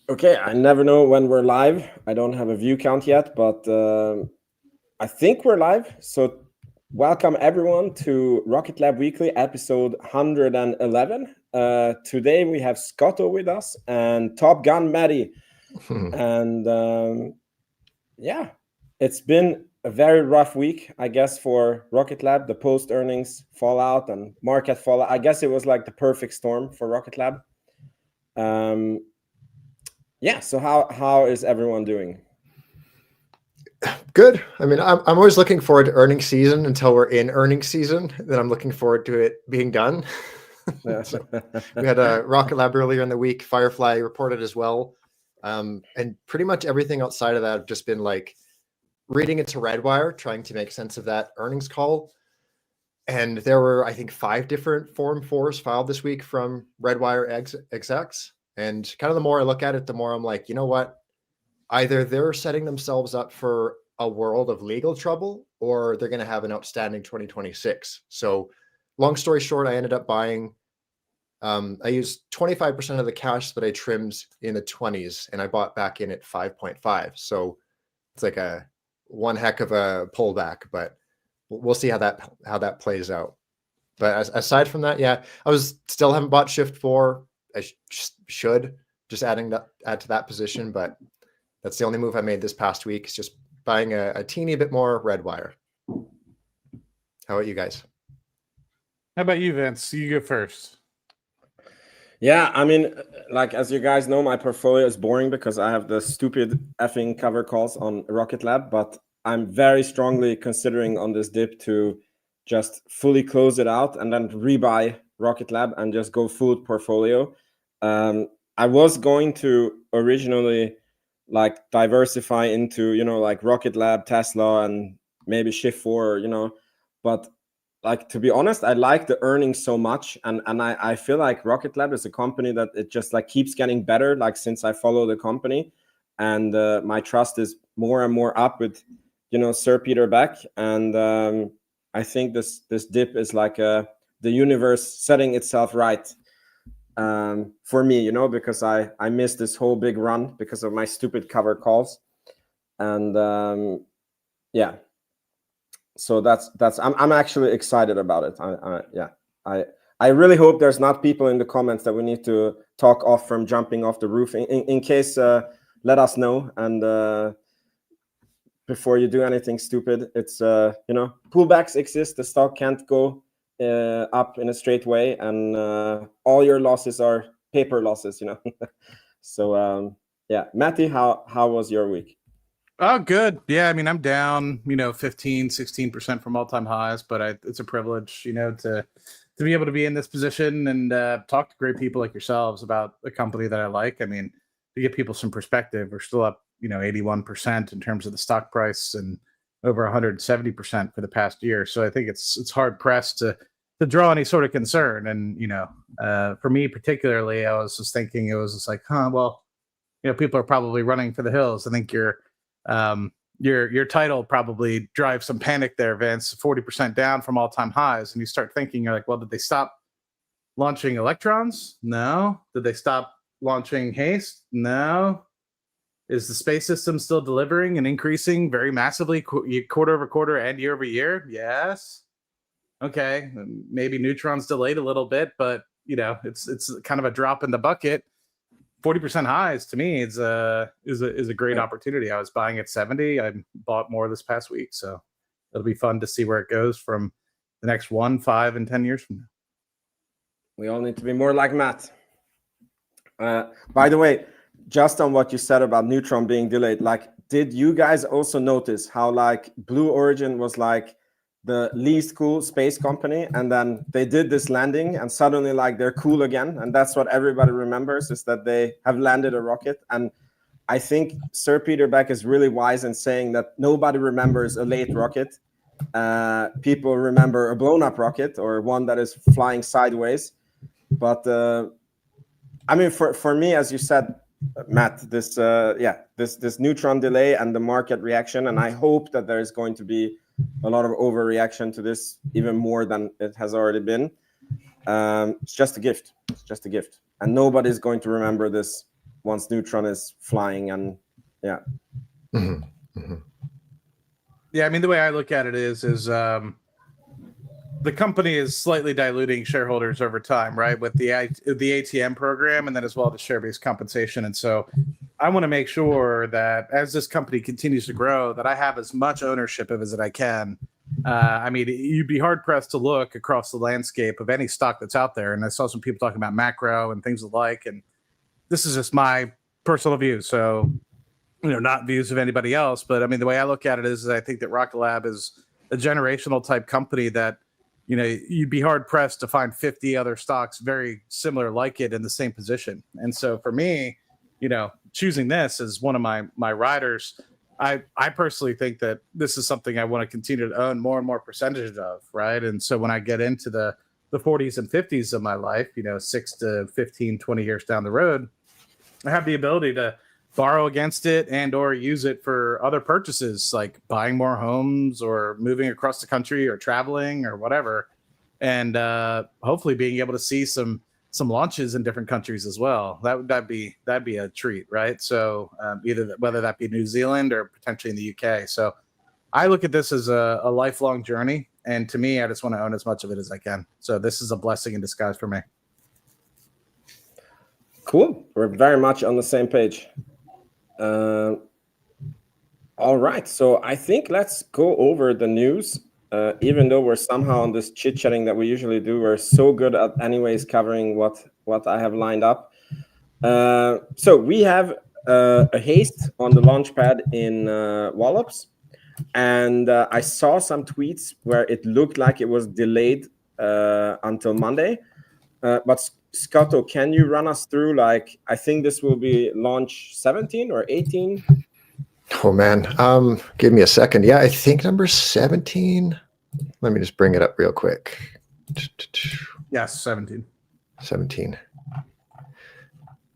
Okay, I never know when we're live. I don't have a view count yet, but I think we're live. So welcome everyone to Rocket Lab Weekly, episode 111. Today we have Scotto with us and Top Gun Matty. And yeah, it's been a very rough week, I guess, for Rocket Lab. The post-earnings fallout and market fallout. I guess it was like the perfect storm for Rocket Lab. Yeah, so how is everyone doing? Good. I mean, I'm always looking forward to earnings season until we're in earnings season. Then I'm looking forward to it being done. So we had a Rocket Lab earlier in the week. Firefly reported as well. And pretty much everything outside of that have just been like reading into Redwire, trying to make sense of that earnings call. And there were, I think, 5 different Form 4s filed this week from Redwire execs. And kind of the more I look at it, the more I'm like, you know what? Either they're setting themselves up for a world of legal trouble or they're going to have an outstanding 2026. So long story short, I ended up buying, I used 25% of the cash that I trimmed in the 20s and I bought back in at 5.5. So it's like one heck of a pullback, but we'll see how that plays out. But aside from that, yeah, I still haven't bought Shift 4. I should just add to that position, but that's the only move I made this past week. Is just buying a teeny bit more Redwire. How about you guys? How about you, Vince? You go first. Yeah, I mean, like, as you guys know, my portfolio is boring because I have the stupid effing cover calls on Rocket Lab, but I'm very strongly considering on this dip to just fully close it out and then rebuy Rocket Lab and just go full portfolio. I was going to originally like diversify into, like Rocket Lab, Tesla, and maybe Shift 4, but like, to be honest, I like the earnings so much, and I feel like Rocket Lab is a company that it just like keeps getting better, like since I follow the company, and my trust is more and more up with Sir Peter Beck, and I think this dip is like the universe setting itself right for me, because I missed this whole big run because of my stupid cover calls, and yeah. So that's I'm actually excited about it. I really hope there's not people in the comments that we need to talk off from jumping off the roof. In case, let us know, and before you do anything stupid, it's pullbacks exist. The stock can't go up in a straight way, and all your losses are paper losses. So yeah, Matty, how was your week? Oh, good. Yeah, I mean, I'm down, 15, 16% from all-time highs, but it's a privilege, to be able to be in this position and talk to great people like yourselves about a company that I like. I mean, to give people some perspective, we're still up, 81% in terms of the stock price and over 170% for the past year. So I think it's hard pressed to draw any sort of concern. And, for me particularly, I was just thinking it was just like, well, people are probably running for the hills. I think your title probably drives some panic there, Vince. 40% down from all-time highs, and you start thinking, you're like, well, did they stop launching Electrons? No. Did they stop launching Haste? No. Is the space system still delivering and increasing very massively quarter over quarter and year over year? Yes. Okay, maybe Neutron's delayed a little bit, but it's kind of a drop in the bucket. 40% highs to me is a great opportunity. I was buying at 70. I bought more this past week, so it'll be fun to see where it goes from the next 1, 5, and 10 years from now. We all need to be more like Matt. By the way, just on what you said about Neutron being delayed, like, did you guys also notice how like Blue Origin was like the least cool space company, and then they did this landing and suddenly like they're cool again, and that's what everybody remembers, is that they have landed a rocket. And I think Sir Peter Beck is really wise in saying that nobody remembers a late rocket. People remember a blown up rocket or one that is flying sideways. But I mean, for me, as you said, Matt, this Neutron delay and the market reaction, and I hope that there is going to be a lot of overreaction to this, even more than it has already been. It's just a gift. It's just a gift, and nobody's going to remember this once Neutron is flying, and yeah. Mm-hmm. Mm-hmm. Yeah, I mean, the way I look at it is the company is slightly diluting shareholders over time, right? With the ATM program, and then as well the share-based compensation. And so I want to make sure that as this company continues to grow, that I have as much ownership of it as I can. I mean, you'd be hard pressed to look across the landscape of any stock that's out there. And I saw some people talking about macro and things alike. And this is just my personal view. So, not views of anybody else. But I mean, the way I look at it is I think that Rocket Lab is a generational type company that, you'd be hard pressed to find 50 other stocks very similar like it in the same position. And so for me, choosing this as one of my riders, I personally think that this is something I want to continue to own more and more percentage of, right? And so when I get into the 40s and 50s of my life, 6 to 15, 20 years down the road, I have the ability to borrow against it and or use it for other purchases like buying more homes or moving across the country or traveling or whatever, and hopefully being able to see some launches in different countries as well. That'd be a treat, right? So whether that be New Zealand or potentially in the UK. So I look at this as a lifelong journey, and to me, I just want to own as much of it as I can. So this is a blessing in disguise for me. Cool. We're very much on the same page. All right, so I think let's go over the news. Even though we're somehow on this chit-chatting that we usually do, we're so good at anyways covering what I have lined up. So we have a haste on the launch pad in Wallops, and I saw some tweets where it looked like it was delayed until Monday. But Scotto, can you run us through, I think this will be launch 17 or 18? Oh man, give me a second. Yeah, I think number 17. Let me just bring it up real quick. Yes, 17. 17.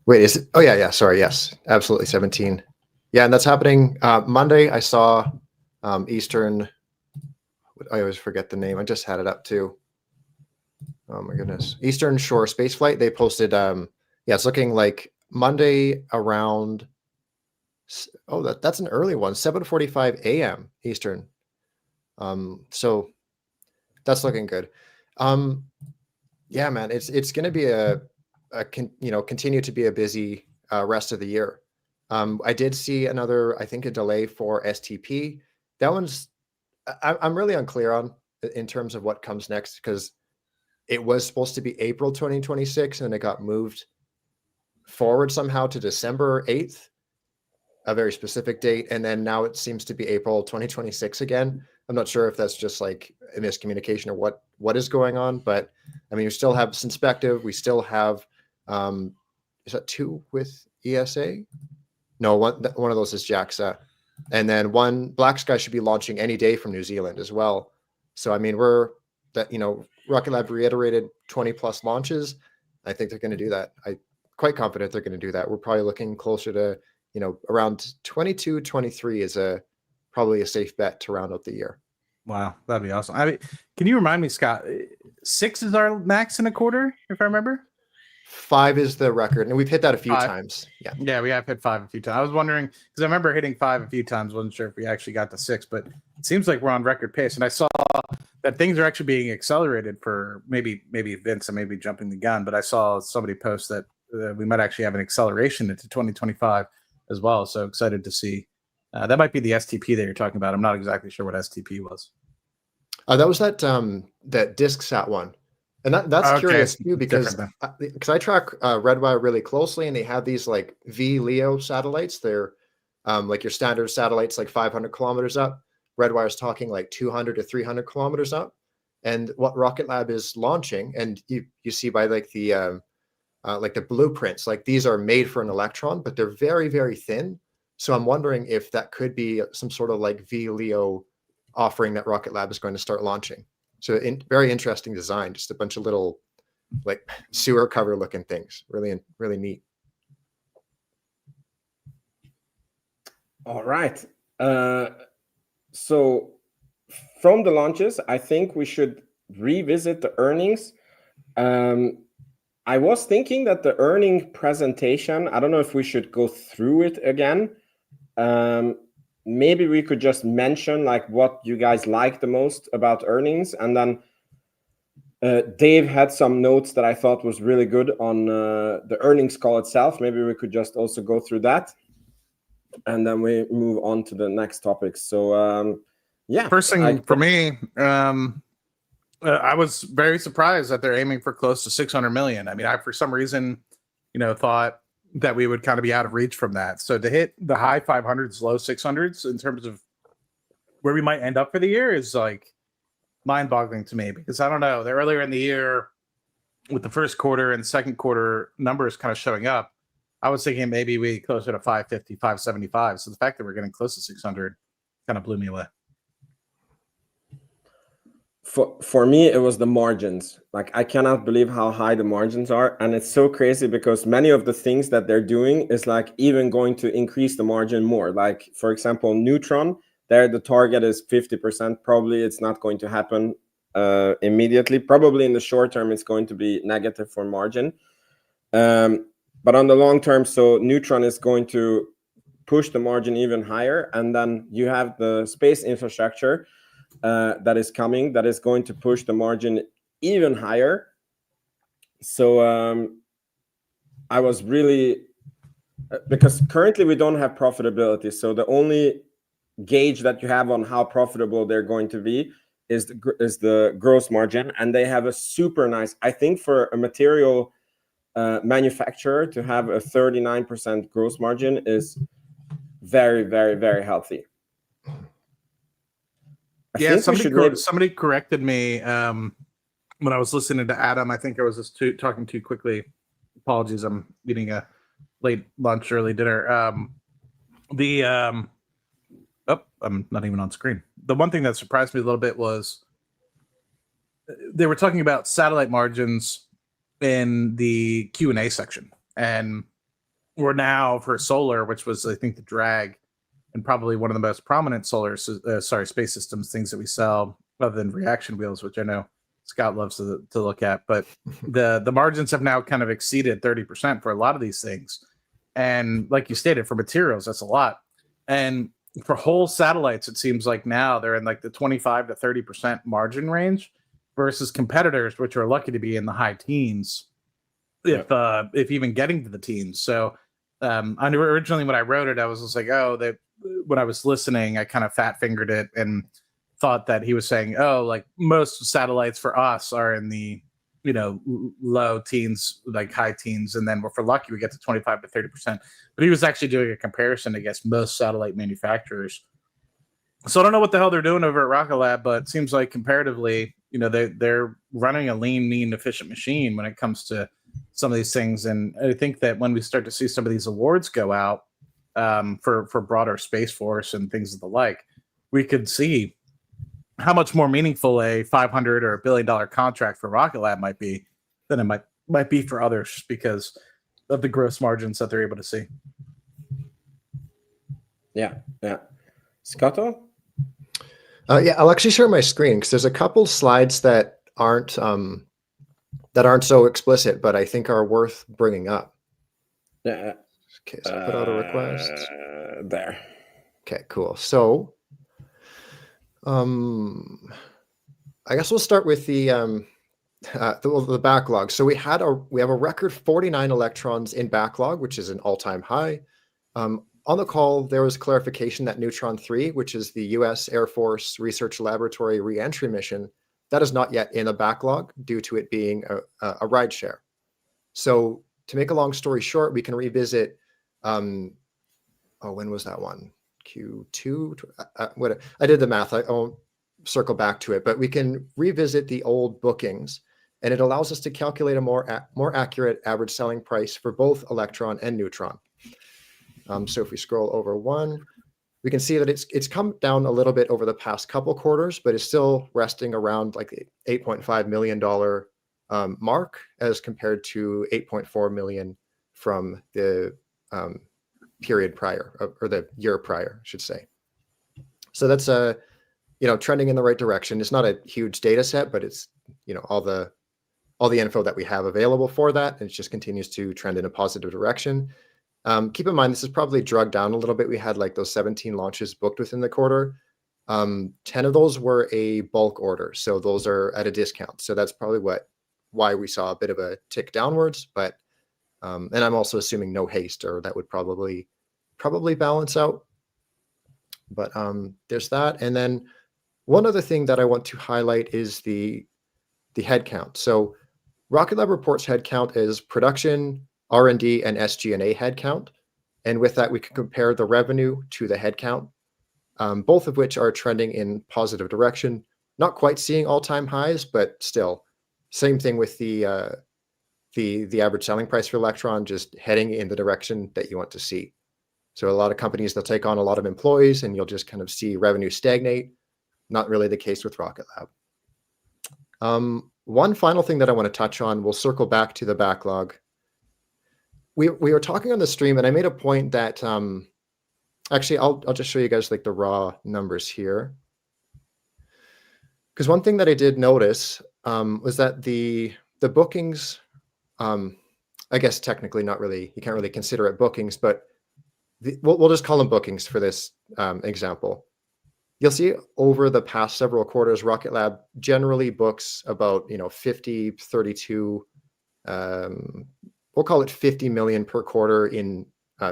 Wait, is it? Oh yeah. Sorry, yes, absolutely 17. Yeah, and that's happening Monday. I saw Eastern. I always forget the name. I just had it up too. Oh my goodness, Eastern Shore Spaceflight. They posted. It's looking like Monday around. Oh, that's an early one, 7:45 a.m. Eastern. So that's looking good. Yeah, man, it's going to be continue to be a busy rest of the year. I did see another, I think, a delay for STP. That one's I'm really unclear on in terms of what comes next, because it was supposed to be April 2026 and it got moved forward somehow to December 8th. A very specific date, and then now it seems to be April 2026 again. I'm not sure if that's just like a miscommunication or what is going on, but I mean, we still have Synspective, we still have is that 2 with ESA? No, one of those is JAXA, and then one Black Sky should be launching any day from New Zealand as well. So I mean, Rocket Lab reiterated 20 plus launches. I think they're going to do that. I'm quite confident they're going to do that. We're probably looking closer to around 22, 23 is probably a safe bet to round out the year. Wow, that'd be awesome. I mean, can you remind me, Scott? 6 is our max in a quarter, if I remember. 5 is the record, and we've hit that a few times. Yeah, we have hit 5 a few times. I was wondering because I remember hitting 5 a few times. Wasn't sure if we actually got to 6, but it seems like we're on record pace. And I saw that things are actually being accelerated for maybe Vince. I may be jumping the gun, but I saw somebody post that we might actually have an acceleration into 2025. As well, so excited to see. That might be the STP that you're talking about. I'm not exactly sure what STP was. That was that DiskSat one, and that's curious too because I track Redwire really closely, and they have these like VLEO satellites. They're like your standard satellites, like 500 kilometers up. Redwire's talking like 200 to 300 kilometers up, and what Rocket Lab is launching, and you see by like the blueprints, like these are made for an Electron, but they're very, very thin. So I'm wondering if that could be some sort of like VLEO offering that Rocket Lab is going to start launching. So very interesting design, just a bunch of little like sewer cover looking things. Really, really neat. All right. So from the launches, I think we should revisit the earnings. I was thinking that the earning presentation, I don't know if we should go through it again. Maybe we could just mention like what you guys like the most about earnings, and then Dave had some notes that I thought was really good on the earnings call itself. Maybe we could just also go through that, and then we move on to the next topic. So yeah, First thing for me, I was very surprised that they're aiming for close to 600 million. I mean, I for some reason, thought that we would kind of be out of reach from that. So to hit the high 500s, low 600s in terms of where we might end up for the year is like mind-boggling to me, because I don't know. They're earlier in the year with the first quarter and second quarter numbers kind of showing up. I was thinking maybe we closer to 550, 575. So the fact that we're getting close to 600 kind of blew me away. For me, it was the margins. Like, I cannot believe how high the margins are. And it's so crazy because many of the things that they're doing is like even going to increase the margin more. Like, for example, Neutron, there the target is 50%. Probably it's not going to happen immediately. Probably in the short term, it's going to be negative for margin. But on the long term, so Neutron is going to push the margin even higher. And then you have the space infrastructure that is coming, that is going to push the margin even higher. So I was really, because currently we don't have profitability. So the only gauge that you have on how profitable they're going to be is the gross margin. And they have a super nice, I think for a material manufacturer to have a 39% gross margin is very, very, very healthy. Somebody corrected me when I was listening to Adam. I think I was just talking too quickly. Apologies, I'm eating a late lunch, early dinner. I'm not even on screen. The one thing that surprised me a little bit was they were talking about satellite margins in the Q&A section, and we're now for solar, which was I think the drag, and probably one of the most prominent space systems things that we sell, other than reaction wheels, which I know Scott loves to look at. But the margins have now kind of exceeded 30% for a lot of these things. And like you stated, for materials, that's a lot. And for whole satellites, it seems like now they're in like the 25 to 30% margin range versus competitors, which are lucky to be in the high teens, if even getting to the teens. So I knew originally when I wrote it, I was just like, when I was listening, I kind of fat fingered it and thought that he was saying, like most satellites for us are in the, low teens, like high teens. And then if we're lucky, we get to 25 to 30%. But he was actually doing a comparison against most satellite manufacturers. So I don't know what the hell they're doing over at Rocket Lab, but it seems like comparatively, they're running a lean, mean, efficient machine when it comes to some of these things. And I think that when we start to see some of these awards go out, for broader Space Force and things of the like, we could see how much more meaningful a $500 or $1 billion contract for Rocket Lab might be than it might be for others because of the gross margins that they're able to see. Yeah. Scotto? I'll actually share my screen because there's a couple slides that aren't so explicit, but I think are worth bringing up. Yeah. Okay, so put out a request. There. Okay, cool. So, I guess we'll start with the backlog. So we have a record 49 electrons in backlog, which is an all-time high. On the call, there was clarification that Neutron 3, which is the U.S. Air Force Research Laboratory reentry mission, that is not yet in a backlog due to it being a ride share. So to make a long story short, we can revisit. When was that one? Q2. I did the math. I won't circle back to it, but we can revisit the old bookings, and it allows us to calculate a more accurate average selling price for both Electron and Neutron. So if we scroll over one, we can see that it's come down a little bit over the past couple quarters, but it's still resting around like the $8.5 million mark as compared to 8.4 million from the period prior, or the year prior, I should say. So that's trending in the right direction. It's not a huge data set, but it's all the all the info that we have available for that, and it just continues to trend in a positive direction. Keep in mind, this is probably drugged down a little bit. We had like those 17 launches booked within the quarter. 10 of those were a bulk order, so those are at a discount. So that's probably why we saw a bit of a tick downwards. But and I'm also assuming no haste, or that would probably balance out. But there's that. And then one other thing that I want to highlight is the headcount. So Rocket Lab reports headcount as production, R&D, and SG&A headcount. And with that, we can compare the revenue to the headcount, both of which are trending in positive direction. Not quite seeing all-time highs, but still, same thing with the average selling price for Electron, just heading in the direction that you want to see. So a lot of companies, they'll take on a lot of employees, and you'll just kind of see revenue stagnate. Not really the case with Rocket Lab. One final thing that I want to touch on, we'll circle back to the backlog. We were talking on the stream, and I made a point that actually I'll just show you guys like the raw numbers here. Because one thing that I did notice was that the bookings, I guess technically not really, you can't really consider it bookings, but we'll just call them bookings for this example. You'll see over the past several quarters, Rocket Lab generally books about 50, 32, we'll call it 50 million per quarter in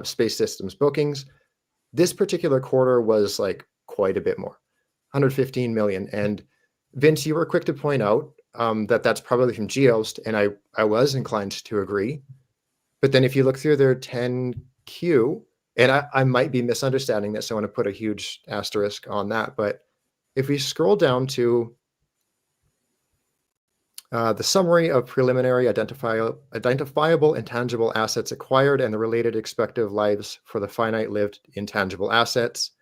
space systems bookings. This particular quarter was like quite a bit more, 115 million. And Vince, you were quick to point out that that's probably from Geost, and I was inclined to agree. But then if you look through their 10Q, and I might be misunderstanding this, so I want to put a huge asterisk on that. But if we scroll down to the summary of preliminary identifiable intangible assets acquired and the related expected lives for the finite-lived intangible assets,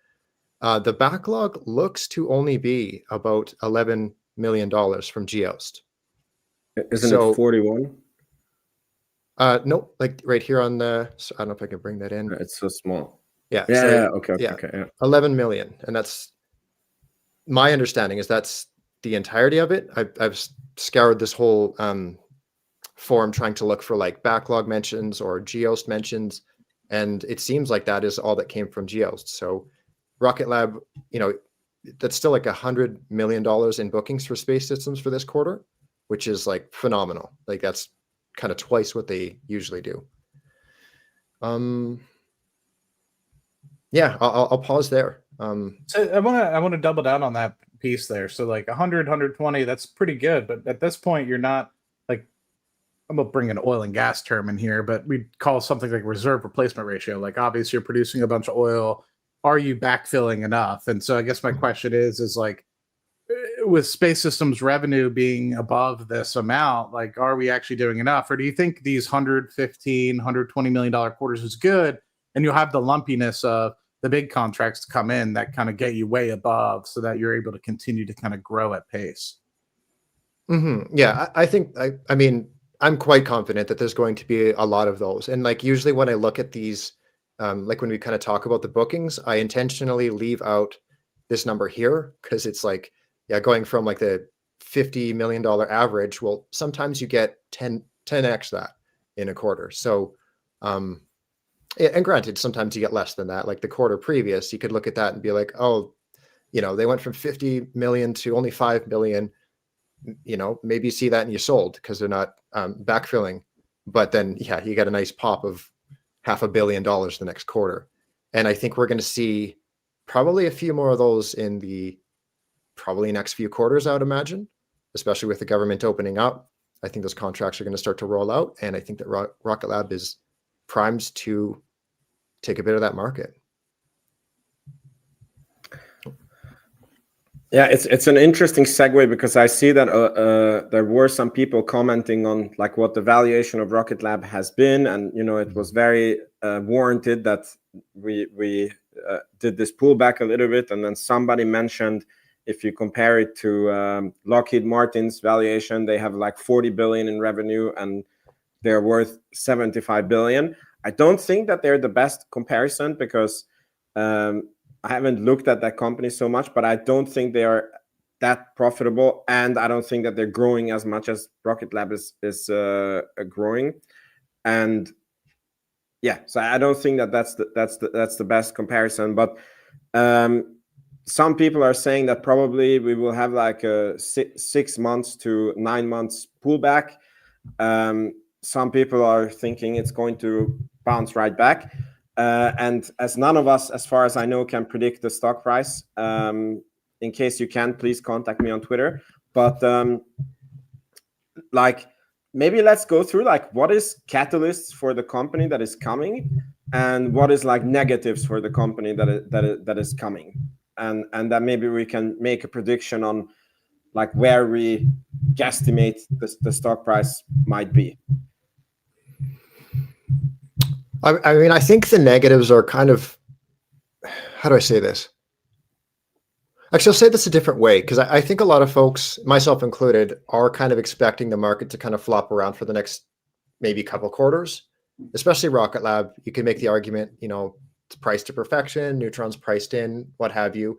the backlog looks to only be about $11 million from Geost. Isn't it 41? No, like right here on the, so I don't know if I can bring that in. It's so small. Yeah. Yeah. So, yeah. Okay. yeah, Okay. Yeah. 11 million. And that's my understanding is that's the entirety of it. I've scoured this whole forum trying to look for like backlog mentions or Geost mentions. And it seems like that is all that came from Geost. So Rocket Lab, that's still like $100 million in bookings for space systems for this quarter, which is like phenomenal. Like that's kind of twice what they usually do. Yeah, I'll pause there. So I want to double down on that piece there. So like 100, 120, that's pretty good. But at this point, you're not like, I'm gonna bring an oil and gas term in here, but we'd call something like reserve replacement ratio. Like obviously you're producing a bunch of oil. Are you backfilling enough? And so I guess my question is like, with space systems revenue being above this amount, like, are we actually doing enough? Or do you think these $115, $120 million quarters is good, and you'll have the lumpiness of the big contracts to come in that kind of get you way above so that you're able to continue to kind of grow at pace? Mm-hmm. Yeah, I think, I mean, I'm quite confident that there's going to be a lot of those. And like usually when I look at these, like when we kind of talk about the bookings, I intentionally leave out this number here because it's like, yeah, going from like the $50 million average, well, sometimes you get 10x that in a quarter. So, and granted, sometimes you get less than that. Like the quarter previous, you could look at that and be like, oh, they went from 50 million to only 5 million. Maybe you see that and you sold because they're not backfilling. But then, yeah, you get a nice pop of $500 million the next quarter. And I think we're going to see probably a few more of those in the probably next few quarters, I would imagine, especially with the government opening up. I think those contracts are going to start to roll out. And I think that Rocket Lab is primed to take a bit of that market. Yeah, it's an interesting segue because I see that there were some people commenting on like what the valuation of Rocket Lab has been, and it was very warranted that we did this pullback a little bit, and then somebody mentioned if you compare it to Lockheed Martin's valuation, they have like 40 billion in revenue and they're worth 75 billion. I don't think that they're the best comparison because I haven't looked at that company so much, but I don't think they are that profitable, and I don't think that they're growing as much as Rocket Lab is growing. And yeah, so I don't think that that's the best comparison. But some people are saying that probably we will have like a 6 months to 9 months pullback. Some people are thinking it's going to bounce right back. And as none of us, as far as I know, can predict the stock price, in case you can, please contact me on Twitter. But like, maybe let's go through like what is catalysts for the company that is coming, and what is like negatives for the company that is coming, and then maybe we can make a prediction on like where we guesstimate the stock price might be. I mean, I think the negatives are kind of, how do I say this? Actually, I'll say this a different way, because I think a lot of folks, myself included, are kind of expecting the market to kind of flop around for the next maybe couple quarters, especially Rocket Lab. You can make the argument, you know, it's priced to perfection, Neutron's priced in, what have you.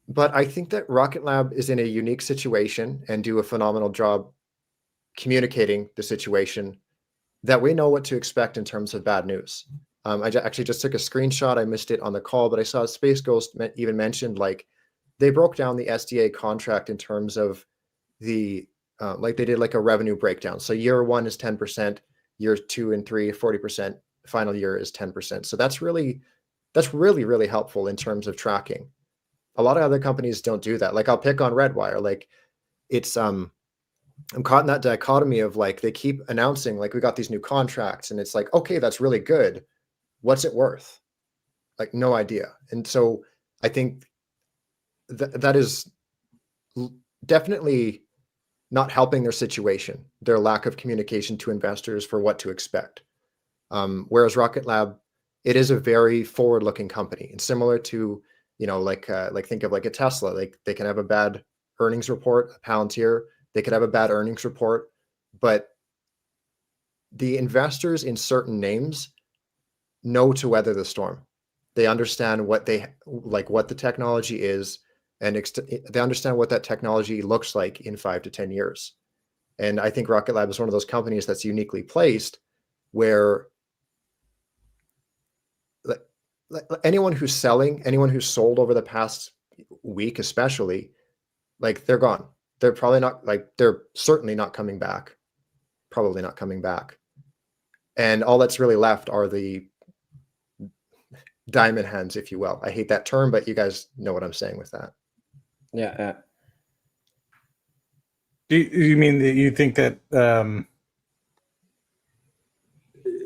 But I think that Rocket Lab is in a unique situation and do a phenomenal job communicating the situation, that we know what to expect in terms of bad news. I actually just took a screenshot. I missed it on the call, but I saw Space Ghost even mentioned, like, they broke down the SDA contract in terms of the, like they did like a revenue breakdown. So year 1 is 10%, year 2 and 3, 40%, final year is 10%. So that's really, really helpful in terms of tracking. A lot of other companies don't do that. Like, I'll pick on Redwire. Like, it's, I'm caught in that dichotomy of like, they keep announcing like, we got these new contracts, and it's like, okay, that's really good. What's it worth? Like, no idea. And so I think that is definitely not helping their situation, their lack of communication to investors for what to expect. Whereas Rocket Lab, it is a very forward-looking company, and similar to, you know, like think of like a Tesla. Like, they can have a bad earnings report, a Palantir, they could have a bad earnings report, but the investors in certain names know to weather the storm. They understand what they like, what the technology is, and they understand what that technology looks like in 5 to 10 years. And I think Rocket Lab is one of those companies that's uniquely placed, where anyone who's selling, anyone who's sold over the past week, especially, like, they're gone. They're probably not, like, they're certainly not coming back, probably not coming back. And all that's really left are the diamond hands, if you will. I hate that term, but you guys know what I'm saying with that. Yeah. Do you mean that you think that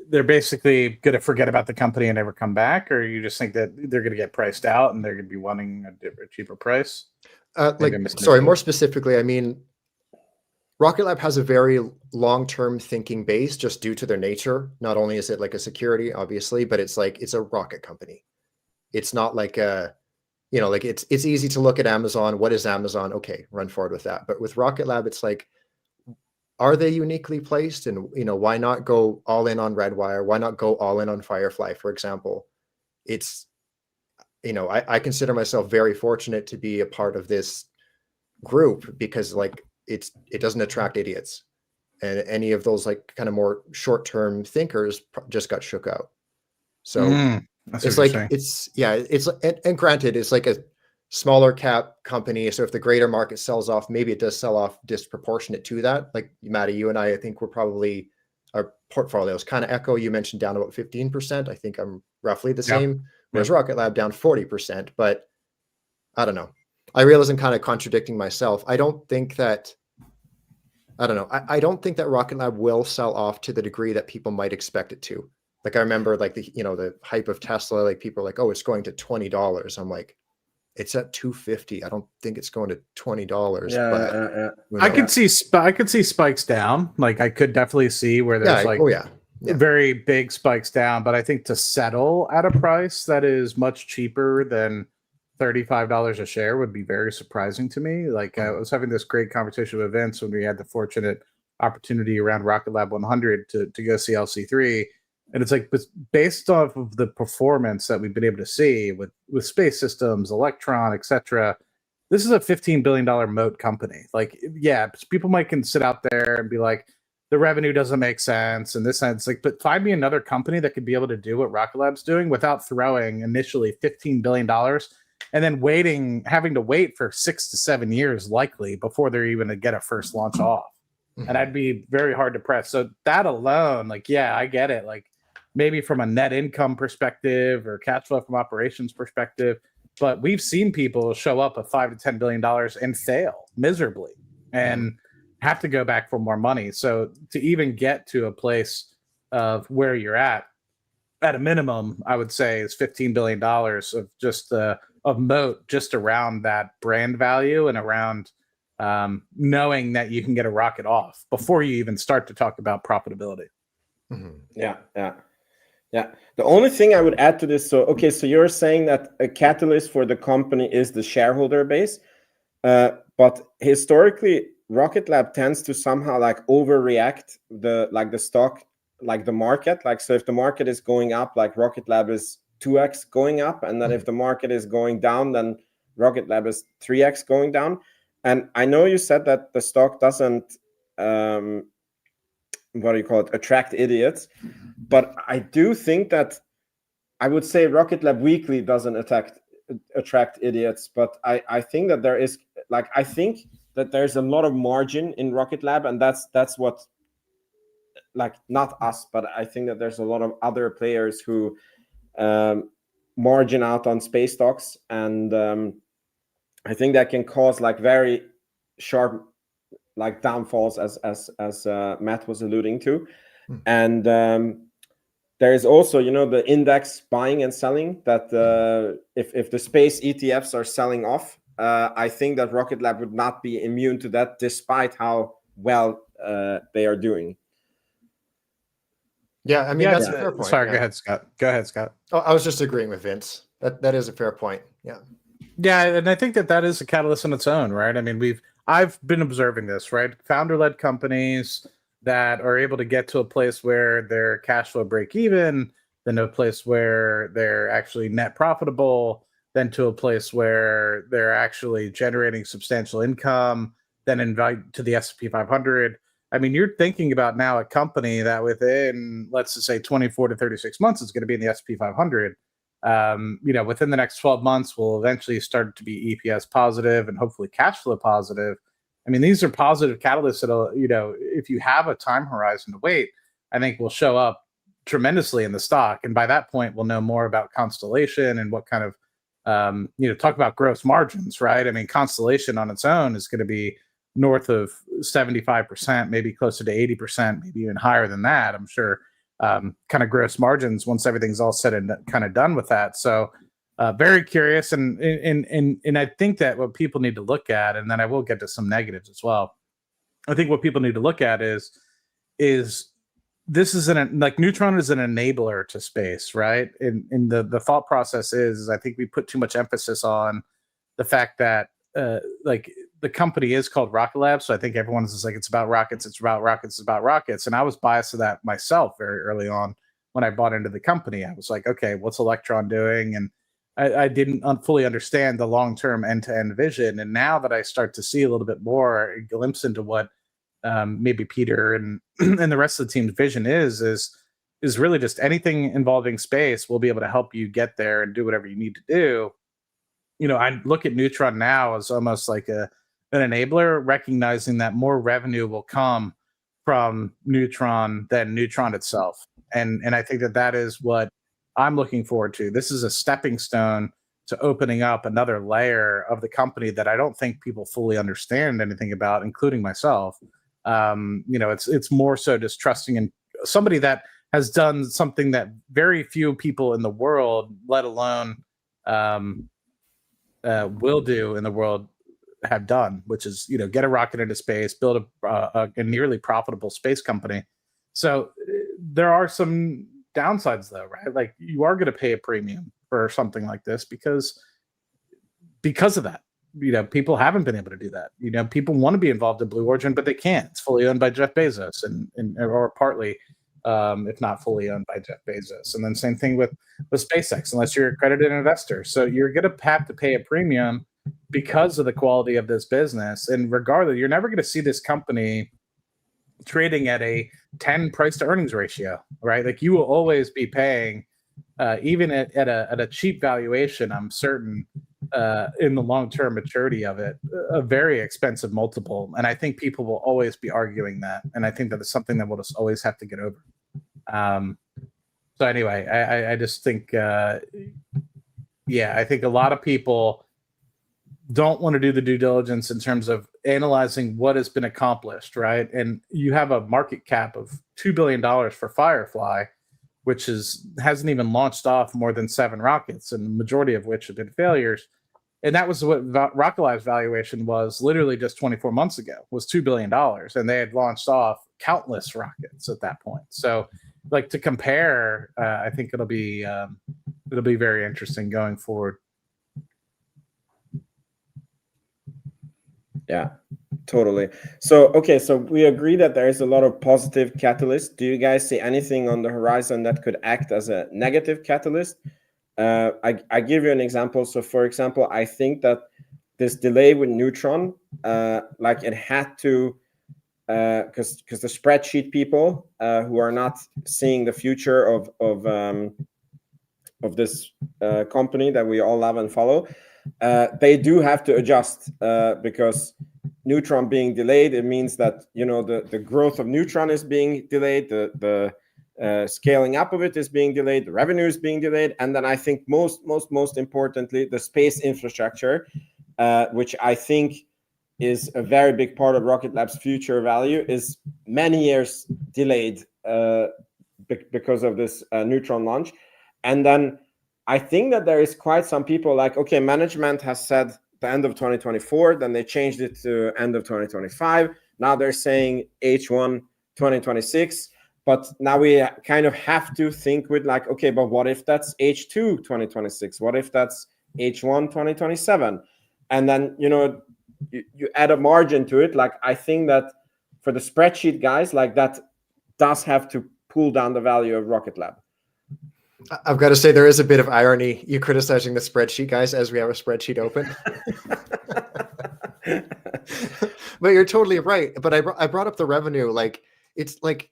they're basically going to forget about the company and never come back, or you just think that they're going to get priced out and they're going to be wanting a cheaper price? Sorry, more specifically, I mean, Rocket Lab has a very long-term thinking base just due to their nature. Not only is it like a security, obviously, but it's like, it's a rocket company. It's not like a, you know, like it's easy to look at Amazon. What is Amazon? Okay, run forward with that. But with Rocket Lab, it's like, are they uniquely placed? And, you know, why not go all in on Redwire? Why not go all in on Firefly, for example? It's, you know, I consider myself very fortunate to be a part of this group, because like, it doesn't attract idiots, and any of those like kind of more short-term thinkers just got shook out. So it's like, and granted, it's like a smaller cap company. So if the greater market sells off, maybe it does sell off disproportionate to that. Like, Matty, you and I think we're probably, our portfolios kind of echo. You mentioned down about 15%. I think I'm roughly the same. Whereas Rocket Lab down 40%, but I don't know. I realize I'm kind of contradicting myself. I don't think that Rocket Lab will sell off to the degree that people might expect it to. Like, I remember like the hype of Tesla, like people are like, oh, it's going to $20. I'm like, it's at $250. I don't think it's going to $20. Yeah. I could see spikes down. Like, I could definitely see where there's very big spikes down, but I think to settle at a price that is much cheaper than $35 a share would be very surprising to me. Like, I was having this great conversation with Vince when we had the fortunate opportunity around Rocket Lab 100 to go see LC3. And it's like, based off of the performance that we've been able to see with space systems, Electron, etc., this is a $15 billion moat company. Like, yeah, people might can sit out there and be like, the revenue doesn't make sense in this sense. Like, but find me another company that could be able to do what Rocket Lab's doing without throwing initially $15 billion and then having to wait for 6 to 7 years likely before they're even to get a first launch off. Mm-hmm. And I'd be very hard to press. So that alone, like, yeah, I get it. Like, maybe from a net income perspective or cash flow from operations perspective, but we've seen people show up at $5 to $10 billion and fail miserably and have to go back for more money. So to even get to a place of where you're at a minimum, I would say is $15 billion of just of moat just around that brand value and around knowing that you can get a rocket off before you even start to talk about profitability. Mm-hmm. Yeah. The only thing I would add to this, so you're saying that a catalyst for the company is the shareholder base, but historically, Rocket Lab tends to somehow like overreact the stock, like the market. Like, so if the market is going up, like Rocket Lab is 2x going up, and then if the market is going down, then Rocket Lab is 3x going down. And I know you said that the stock doesn't attract idiots, but I do think that I would say Rocket Lab Weekly doesn't attract idiots, but I think that there is, like, I think that there's a lot of margin in Rocket Lab, and that's what, like, not us, but I think that there's a lot of other players who margin out on space stocks, and I think that can cause like very sharp like downfalls, as Matt was alluding to. And there is also, the index buying and selling, that if the space ETFs are selling off, I think that Rocket Lab would not be immune to that, despite how well they are doing. Yeah, I mean, that's a fair point. Sorry, Go ahead, Scott. Oh, I was just agreeing with Vince. That is a fair point. Yeah. Yeah, and I think that is a catalyst on its own, right? I mean, I've been observing this, right? Founder-led companies that are able to get to a place where their cash flow break even, then to a place where they're actually net profitable, then to a place where they're actually generating substantial income, then invite to the S&P 500. I mean, you're thinking about now a company that within, let's just say 24 to 36 months is going to be in the S&P 500. Within the next 12 months, will eventually start to be EPS positive and hopefully cash flow positive. I mean, these are positive catalysts that, if you have a time horizon to wait, I think will show up tremendously in the stock. And by that point, we'll know more about Constellation and what kind of, talk about gross margins, right? I mean, Constellation on its own is going to be north of 75%, maybe closer to 80%, maybe even higher than that, I'm sure. Kind of gross margins once everything's all said and kind of done with that. So very curious, and I think that what people need to look at, and then I will get to some negatives as well. I think what people need to look at is this is Neutron is an enabler to space, right? And the thought process is I think we put too much emphasis on the fact that the company is called Rocket Lab, so I think everyone's just like, it's about rockets, it's about rockets, it's about rockets. And I was biased to that myself very early on when I bought into the company. I was like, okay, what's Electron doing? And I didn't fully understand the long-term end-to-end vision. And now that I start to see a little bit more, a glimpse into what maybe Peter and and the rest of the team's vision is really just anything involving space will be able to help you get there and do whatever you need to do. I look at Neutron now as almost like an enabler, recognizing that more revenue will come from Neutron than Neutron itself. And I think that is what I'm looking forward to. This is a stepping stone to opening up another layer of the company that I don't think people fully understand anything about, including myself. It's more so just trusting in somebody that has done something that very few people in the world, let alone will do in the world, have done, which is get a rocket into space, build a nearly profitable space company. So there are some downsides though, right? Like, you are going to pay a premium for something like this because of that. People haven't been able to do that. People want to be involved in Blue Origin, but they can't. It's fully owned by Jeff Bezos or partly, if not fully owned by Jeff Bezos. And then same thing with SpaceX, unless you're an accredited investor. So you're going to have to pay a premium because of the quality of this business. And regardless, you're never going to see this company trading at a 10 price to earnings ratio, right? Like you will always be paying, even at a cheap valuation, I'm certain, in the long-term maturity of it, a very expensive multiple. And I think people will always be arguing that. And I think that is something that we'll just always have to get over. So anyway, I just think, I think a lot of people don't want to do the due diligence in terms of analyzing what has been accomplished, right? And you have a market cap of $2 billion for Firefly, which hasn't even launched off more than 7 rockets, and the majority of which have been failures. And that was what Rocket Lab's valuation was literally just 24 months ago, was $2 billion. And they had launched off countless rockets at that point. So like to compare, I think it'll be very interesting going forward. Yeah, totally. So, okay, so we agree that there is a lot of positive catalysts. Do you guys see anything on the horizon that could act as a negative catalyst? I give you an example. So, for example, I think that this delay with Neutron, like it had to, because the spreadsheet people who are not seeing the future of this company that we all love and follow, they do have to adjust because Neutron being delayed, it means that the growth of Neutron is being delayed, the scaling up of it is being delayed, the revenue is being delayed, and then I think most importantly, the space infrastructure, which I think is a very big part of Rocket Lab's future value, is many years delayed because of this Neutron launch. And then I think that there is quite some people like, okay, management has said the end of 2024, then they changed it to end of 2025. Now they're saying H1 2026. But now we kind of have to think with like, okay, but what if that's H2 2026? What if that's H1 2027? And then, you add a margin to it. Like, I think that for the spreadsheet guys, like that does have to pull down the value of Rocket Lab. I've got to say there is a bit of irony, you criticizing the spreadsheet guys as we have a spreadsheet open. But you're totally right. But I brought up the revenue. Like, it's like,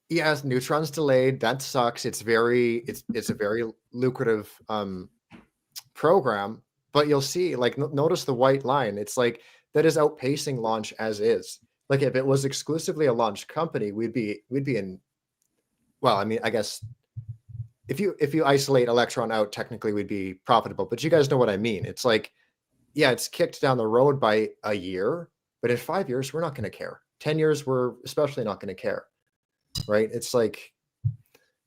yes, Neutron's delayed. That sucks. It's a very lucrative program. But you'll see, like, notice the white line. It's like that is outpacing launch as is. Like, if it was exclusively a launch company, we'd be in. Well, I mean, I guess if you isolate Electron out, technically we'd be profitable. But you guys know what I mean. It's like, yeah, it's kicked down the road by a year, but in 5 years we're not going to care. 10 years we're especially not going to care. Right? It's like,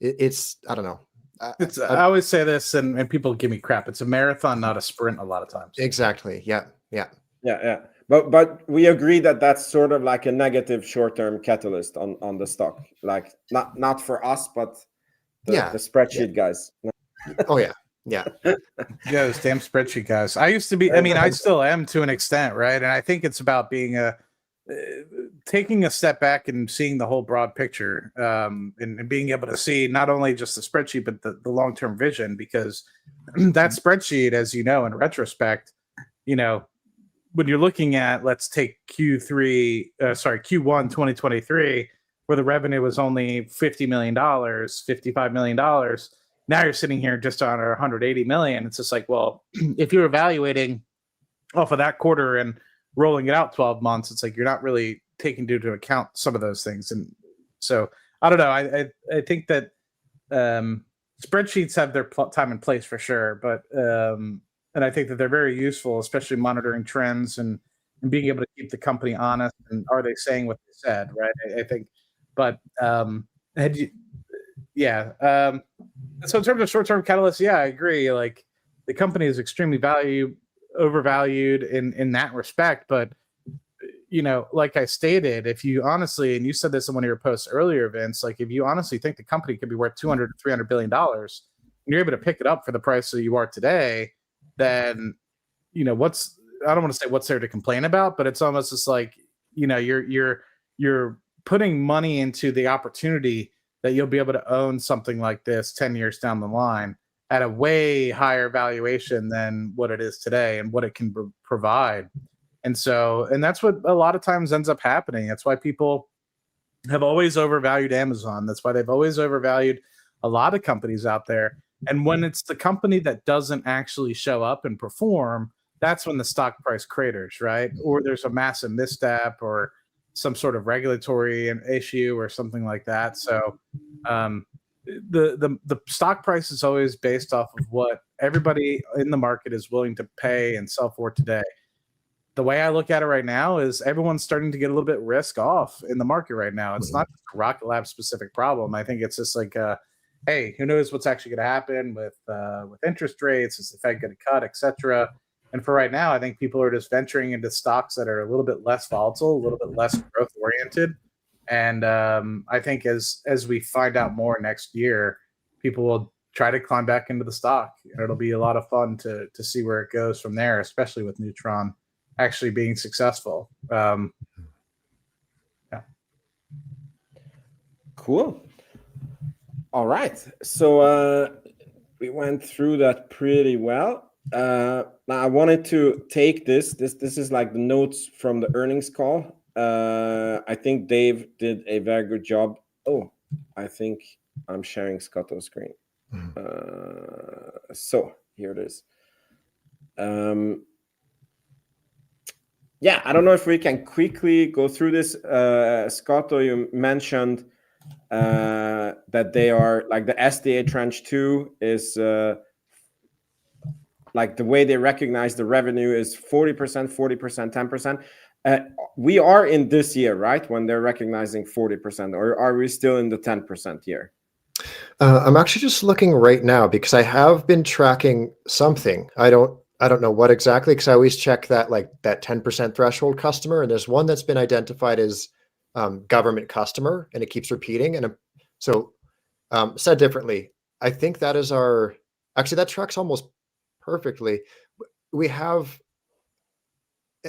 it's I don't know. I always say this, and people give me crap. It's a marathon, not a sprint. A lot of times. Exactly. Yeah. But we agree that that's sort of like a negative short-term catalyst on the stock. Like not for us, but the spreadsheet guys. Oh yeah. Yeah. Yeah, those damn spreadsheet guys. I used to be. I mean, I still am to an extent, right? And I think it's about being taking a step back and seeing the whole broad picture, and being able to see not only just the spreadsheet but the long-term vision, because that spreadsheet, as you know, in retrospect, when you're looking at, let's take Q1 2023, where the revenue was only $50 million, $55 million. Now you're sitting here just under 180 million. It's just like, well, if you're evaluating off of that quarter and rolling it out 12 months, it's like you're not really taking into account some of those things. And so I don't know. I think that spreadsheets have their time and place for sure, but and I think that they're very useful, especially monitoring trends and being able to keep the company honest. And are they saying what they said, right? I think, but so in terms of short-term catalysts, yeah, I agree. Like, the company is extremely overvalued in that respect. But, like I stated, if you honestly, and you said this in one of your posts earlier, Vince, like, if you honestly think the company could be worth $200 to $300 billion, and you're able to pick it up for the price that you are today, then, I don't want to say what's there to complain about, but it's almost just like, you're putting money into the opportunity that you'll be able to own something like this 10 years down the line. at a way higher valuation than what it is today and what it can provide. And that's what a lot of times ends up happening. That's why people have always overvalued Amazon. That's why they've always overvalued a lot of companies out there. And when it's the company that doesn't actually show up and perform, that's when the stock price craters, right? Or there's a massive misstep or some sort of regulatory issue or something like that. So the stock price is always based off of what everybody in the market is willing to pay and sell for today. The way I look at it right now is everyone's starting to get a little bit risk off in the market right now. It's not a Rocket Lab specific problem. I think it's just like, hey, who knows what's actually going to happen with interest rates? Is the Fed going to cut, etc.? And for right now, I think people are just venturing into stocks that are a little bit less volatile, a little bit less growth oriented. And I think as we find out more next year, people will try to climb back into the stock. And it'll be a lot of fun to see where it goes from there, especially with Neutron actually being successful. Yeah. Cool. All right. So we went through that pretty well. Now I wanted to take this is like the notes from the earnings call. I think Dave did a very good job. Oh, I think I'm sharing Scotto's screen. So here it is. Yeah, I don't know if we can quickly go through this. Scotto, you mentioned that they are like the SDA Tranche 2 is like the way they recognize the revenue is 40%, 40%, 10%. We are in this year, right? When they're recognizing 40%, or are we still in the 10% year? I'm actually just looking right now because I have been tracking something. I don't know what exactly, because I always check that like that 10% threshold customer, and there's one that's been identified as government customer, and it keeps repeating. And so said differently, I think that is actually that tracks almost perfectly. We have,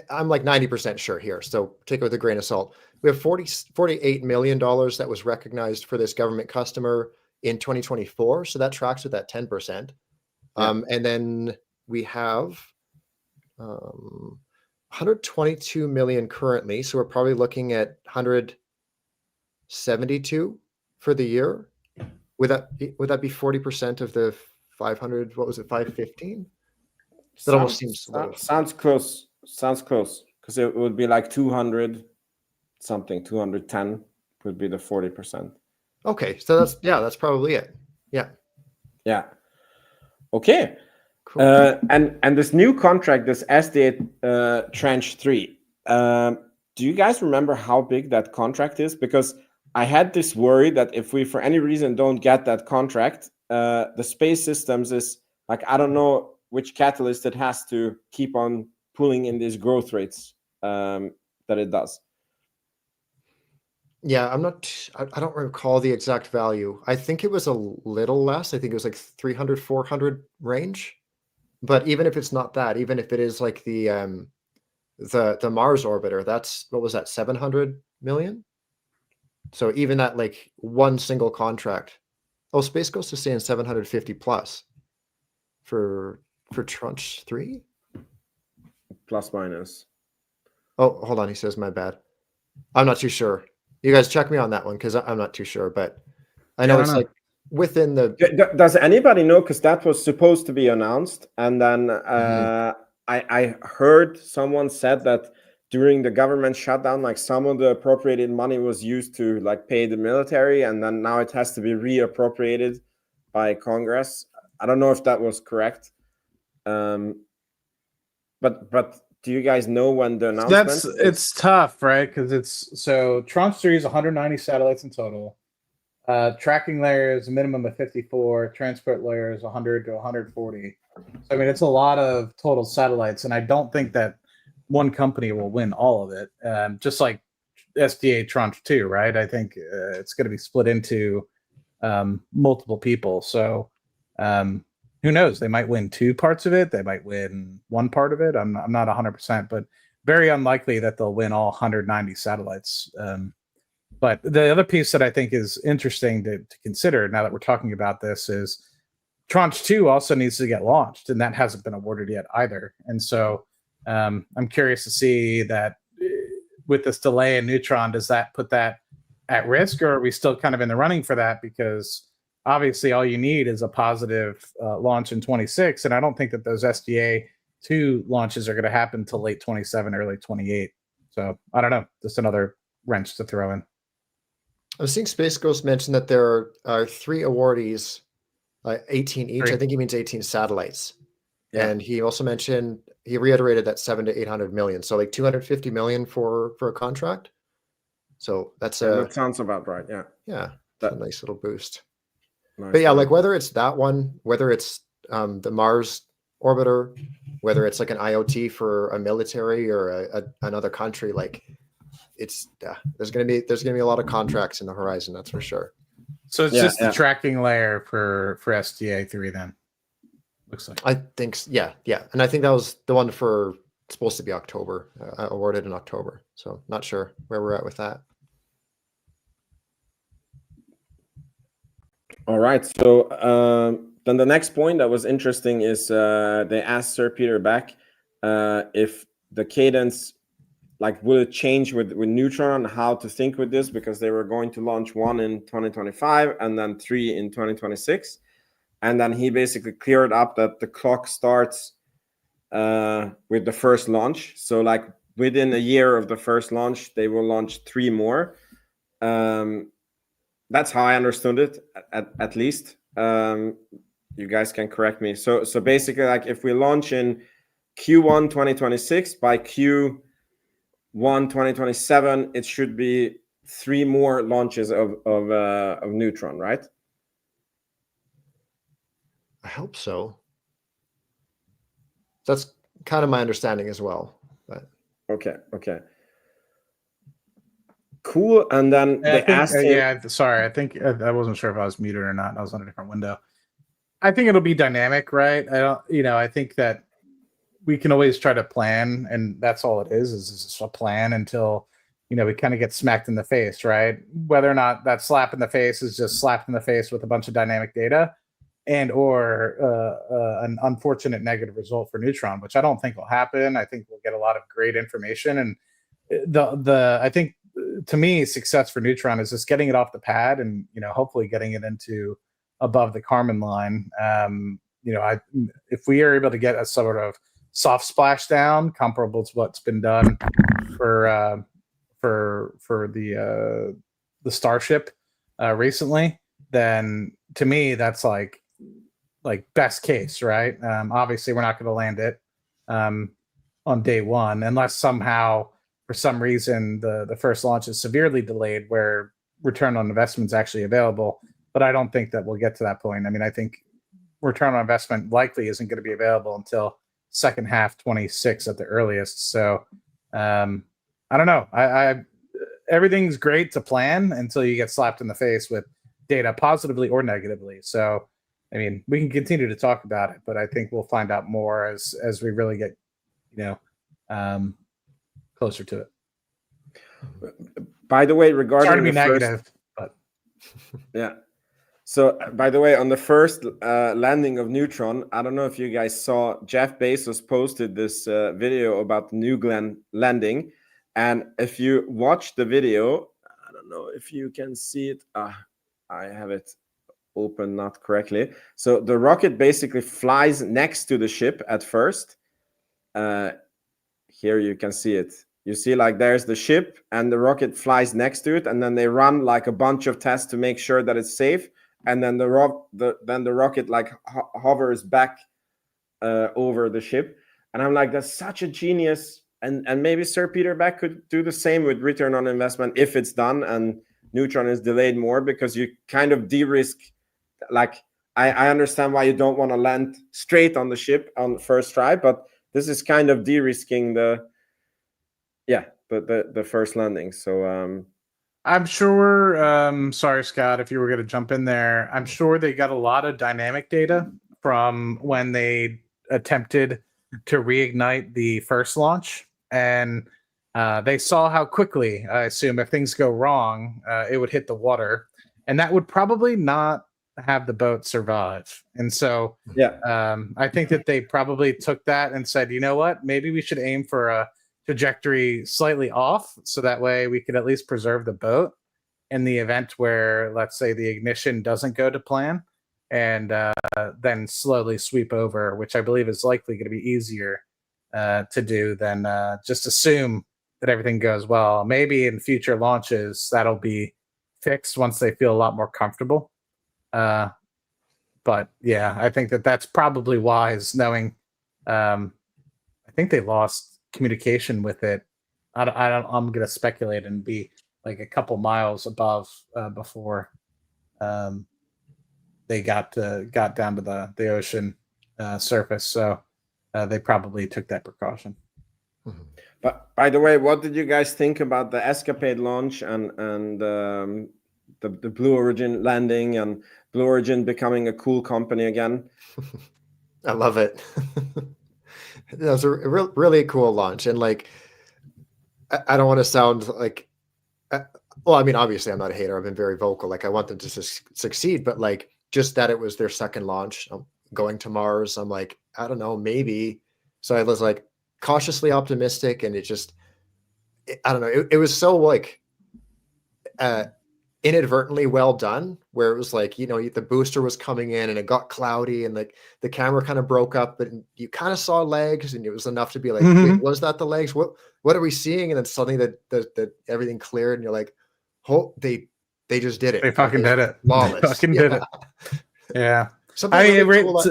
I'm like 90% sure here, so take it with a grain of salt. We have $48 million that was recognized for this government customer in 2024. So that tracks with that 10%. Yeah. And then we have 122 million currently. So we're probably looking at 172 for the year. Would that be 40% of the 500? What was it? 515? That almost seems low. Sounds close. Sounds close, because it would be like 200 something. 210 would be the 40%. Okay, so that's probably it. Yeah. Okay. Cool. And this new contract, this SDA Tranche 3, do you guys remember how big that contract is? Because I had this worry that if we, for any reason, don't get that contract, the space systems is like, I don't know which catalyst it has to keep on pulling in these growth rates that it does. Yeah, I don't recall the exact value. I think it was a little less. I think it was like 300, 400 range. But even if it's not that, even if it is like the Mars orbiter, that's, what was that, 700 million? So even that, like one single contract. Oh, Space Ghost is saying 750 plus for Tranche 3? Plus minus. Oh, hold on. He says, my bad. I'm not too sure. You guys check me on that one, because I'm not too sure. But I know it's like within the... Does anybody know? Because that was supposed to be announced. And then I heard someone said that during the government shutdown, like some of the appropriated money was used to like pay the military, and then now it has to be reappropriated by Congress. I don't know if that was correct. But do you guys know when the announcement? It's tough, right? Because Tranche 3 is 190 satellites in total. Tracking layer is a minimum of 54. Transport layer is 100 to 140. So, I mean, it's a lot of total satellites, and I don't think that one company will win all of it. Just like SDA Tranche 2, right? I think it's going to be split into multiple people. So who knows? They might win two parts of it. They might win one part of it. I'm not 100%, but very unlikely that they'll win all 190 satellites. But the other piece that I think is interesting to consider now that we're talking about this is Tranche 2 also needs to get launched, and that hasn't been awarded yet either. And so I'm curious to see that with this delay in Neutron, does that put that at risk, or are we still kind of in the running for that? Because obviously all you need is a positive launch in 26, and I don't think that those SDA 2 launches are going to happen until late 27, early 28. So I don't know, just another wrench to throw in. I was seeing Space Ghost mention that there are 3 awardees, 18 each. 3. I think he means 18 satellites. Yeah. And he also mentioned, he reiterated that 700 to 800 million. So like 250 million for a contract. So that's that sounds about right. Yeah. Yeah. That, a nice little boost. Nice, but yeah, like whether it's that one, whether it's the Mars orbiter, whether it's like an IoT for a military or another country, like it's there's gonna be a lot of contracts in the horizon, that's for sure. So it's just the tracking layer for SDA 3 then. Looks like. I think yeah, and I think that was the one for supposed to be October, awarded in October. So not sure where we're at with that. All right. So then the next point that was interesting is they asked Sir Peter Beck if the cadence, like, will it change with Neutron, how to think with this, because they were going to launch 1 in 2025 and then 3 in 2026. And then he basically cleared up that the clock starts with the first launch. So like within a year of the first launch, they will launch 3 more. That's how I understood it, at least. You guys can correct me. So basically, like if we launch in Q1 2026, by Q1 2027, it should be 3 more launches of Neutron, right? I hope so. That's kind of my understanding as well. But okay. Cool. And then they asked him. Sorry, I think I wasn't sure if I was muted or not. I was on a different window. I think it'll be dynamic, right? I think that we can always try to plan, and that's all it is just a plan until, we kind of get smacked in the face, right? Whether or not that slap in the face is just slapped in the face with a bunch of dynamic data and or an unfortunate negative result for Neutron, which I don't think will happen. I think we'll get a lot of great information. And I think, to me, success for Neutron is just getting it off the pad and, hopefully getting it into above the Kármán line. If we are able to get a sort of soft splashdown comparable to what's been done for the Starship recently, then to me that's like best case, right? Obviously we're not going to land it on day 1 unless somehow for some reason the first launch is severely delayed where return on investment is actually available. But I don't think that we'll get to that point. I mean, I think return on investment likely isn't going to be available until second half 26 at the earliest. So I don't know. I everything's great to plan until you get slapped in the face with data, positively or negatively. So I mean, we can continue to talk about it, but I think we'll find out more as we really get closer to it. By the way, regarding sorry to be negative, but yeah. So, by the way, on the first landing of Neutron, I don't know if you guys saw, Jeff Bezos posted this video about the New Glenn landing. And if you watch the video, I don't know if you can see it. I have it open not correctly. So the rocket basically flies next to the ship at first. Here you can see it. You see, like, there's the ship and the rocket flies next to it. And then they run like a bunch of tests to make sure that it's safe. And then the rocket like hovers back over the ship, and I'm like, that's such a genius. And maybe Sir Peter Beck could do the same with return on investment if it's done and Neutron is delayed more, because you kind of de-risk. Like, I understand why you don't want to land straight on the ship on first try, but this is kind of de-risking the first landing. So I'm sure, sorry, Scott, if you were going to jump in there, I'm sure they got a lot of dynamic data from when they attempted to reignite the first launch. And they saw how quickly, I assume, if things go wrong, it would hit the water. And that would probably not have the boat survive. And so Yeah. I think that they probably took that and said, you know what, maybe we should aim for a trajectory slightly off, so that way we could at least preserve the boat in the event where, let's say, the ignition doesn't go to plan, and then slowly sweep over, which I believe is likely going to be easier to do than just assume that everything goes well. Maybe in future launches that'll be fixed once they feel a lot more comfortable. But yeah, I think that that's probably wise, knowing I think they lost communication with it. I'm going to speculate and be like a couple miles above before they got down to the ocean surface. So they probably took that precaution. Mhm. But by the way, what did you guys think about the Escapade launch and the Blue Origin landing and Blue Origin becoming a cool company again? I love it. That was a really cool launch, and like, I don't want to sound like, well, I mean, obviously, I'm not a hater. I've been very vocal. Like, I want them to succeed, but like, just that it was their second launch, going to Mars. I'm like, I don't know, maybe. So I was like cautiously optimistic, and I don't know. It was so like inadvertently well done, where it was like, the booster was coming in and it got cloudy and like the camera kind of broke up, but you kind of saw legs, and it was enough to be like, wait, was that the legs? What are we seeing? And then suddenly the everything cleared, and you're like, oh, they just did it. They fucking did it. Flawless. They fucking did it. Yeah. Something really cool.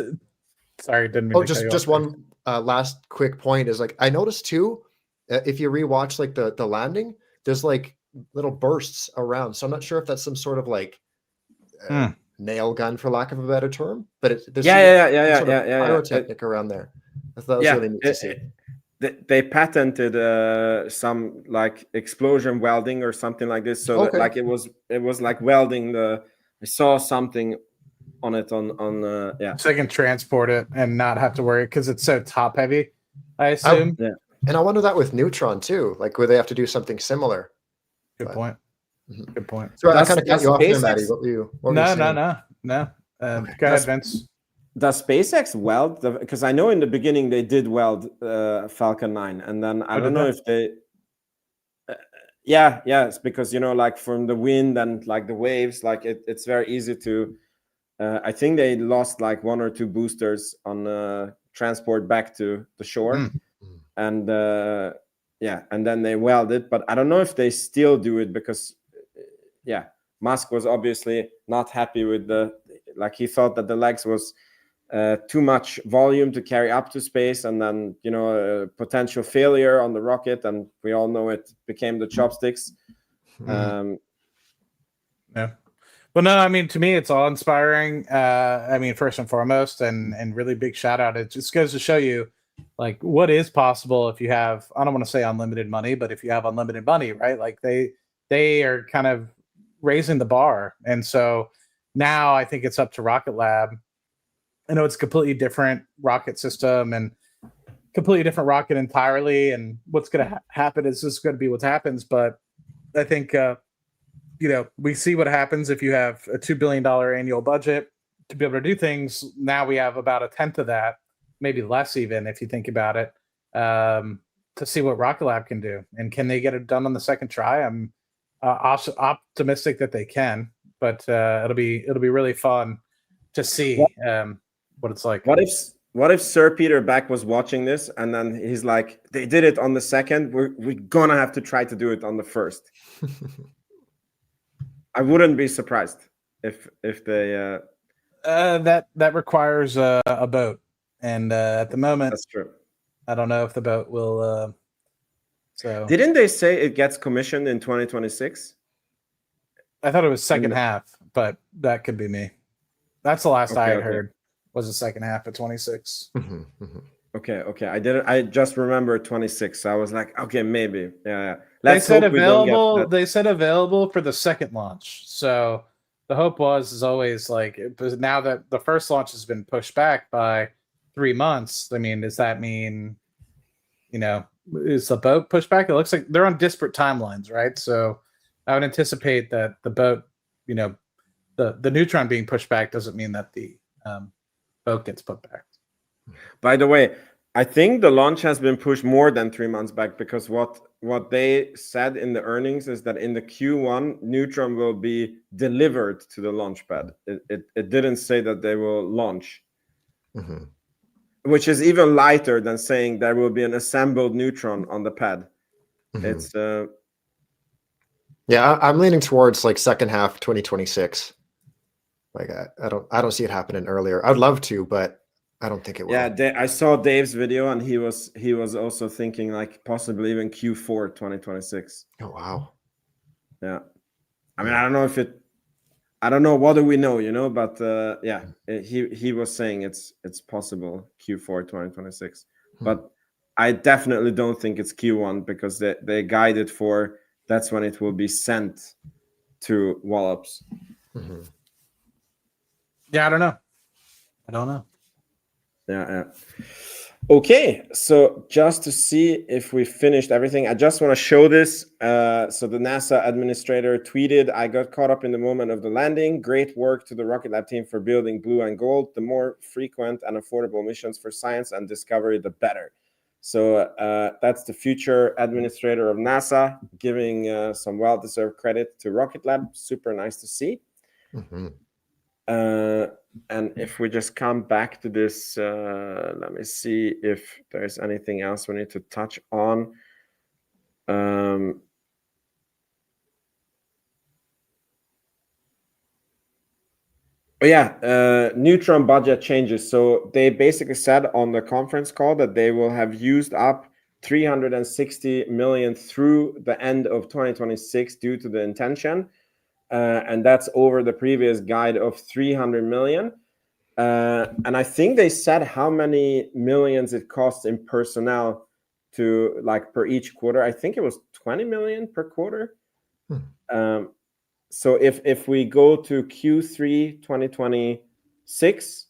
Sorry, didn't mean to cut you just off. one last quick point is, like, I noticed too, if you rewatch like the landing, there's like little bursts around. So I'm not sure if that's some sort of like nail gun, for lack of a better term, but there's pyrotechnic around there. I thought that was really neat to see. They patented some like explosion welding or something like this, so that, like, it was like welding I saw something on it on so they can transport it and not have to worry, because it's so top heavy, I assume. And I wonder that with Neutron too, like, where they have to do something similar. Good point. Mm-hmm. Good point. So I kind of cut you off there, Maddie. What were you No. Go ahead, Vince. Does SpaceX weld? Because I know in the beginning they did weld Falcon 9, and then I don't know if they. It's because like from the wind and like the waves, like it's very easy to. I think they lost like 1 or 2 boosters on transport back to the shore, and and then they welded. But I don't know if they still do it, because Musk was obviously not happy with he thought that the legs was too much volume to carry up to space, and then a potential failure on the rocket, and we all know it became the chopsticks. Well, no, I mean, to me, it's all inspiring. I mean, first and foremost, and really big shout out. It just goes to show you, like, what is possible if you have, I don't want to say unlimited money, but if you have unlimited money, right? Like they are kind of raising the bar. And so now I think it's up to Rocket Lab. I know it's a completely different rocket system and completely different rocket entirely. And what's going to happen is just going to be what happens. But I think, we see what happens if you have a $2 billion annual budget to be able to do things. Now we have about a tenth of that, maybe less even, if you think about it, to see what Rocket Lab can do. And can they get it done on the second try? I'm optimistic that they can, but it'll be really fun to see what it's like. What if Sir Peter Beck was watching this, and then he's like, they did it on the second, we're gonna have to try to do it on the first. I wouldn't be surprised if they that requires a boat, and at the moment that's true. I don't know if the boat will so didn't they say it gets commissioned in 2026? I thought it was second half, but that could be me. That's the last I had heard, was the second half of 26. Okay. I just remember 26. So I was like, okay, maybe. Yeah. They said available. They said available for the second launch. So the hope was always like, but now that the first launch has been pushed back by 3 months, I mean, does that mean, is the boat pushed back? It looks like they're on disparate timelines, right? So I would anticipate that the boat, the the Neutron being pushed back doesn't mean that the boat gets put back. By the way, I think the launch has been pushed more than 3 months back, because what they said in the earnings is that in the Q1, Neutron will be delivered to the launch pad. It didn't say that they will launch, which is even lighter than saying there will be an assembled Neutron on the pad. It's yeah, I'm leaning towards like second half 2026. Like I don't see it happening earlier. I'd love to, but I don't think it will. Yeah, I saw Dave's video, and he was also thinking like possibly even Q4 2026. Oh wow. Yeah, I mean, I don't know if it. I don't know, what do we know, but yeah, he was saying it's possible Q4 2026, but I definitely don't think it's Q1, because they guided for that's when it will be sent to Wallops. Yeah, I don't know. Yeah. Okay, so just to see if we finished everything, I just want to show this. So the NASA administrator tweeted, "I got caught up in the moment of the landing. Great work to the Rocket Lab team for building Blue and Gold. The more frequent and affordable missions for science and discovery, the better." So that's the future administrator of NASA giving some well-deserved credit to Rocket Lab. Super nice to see. And if we just come back to this, let me see if there's anything else we need to touch on. Neutron budget changes. So they basically said on the conference call that they will have used up 360 million through the end of 2026 due to the intention. And that's over the previous guide of 300 million. And I think they said how many millions it costs in personnel to like per each quarter. I think it was 20 million per quarter. So if we go to Q3 2026,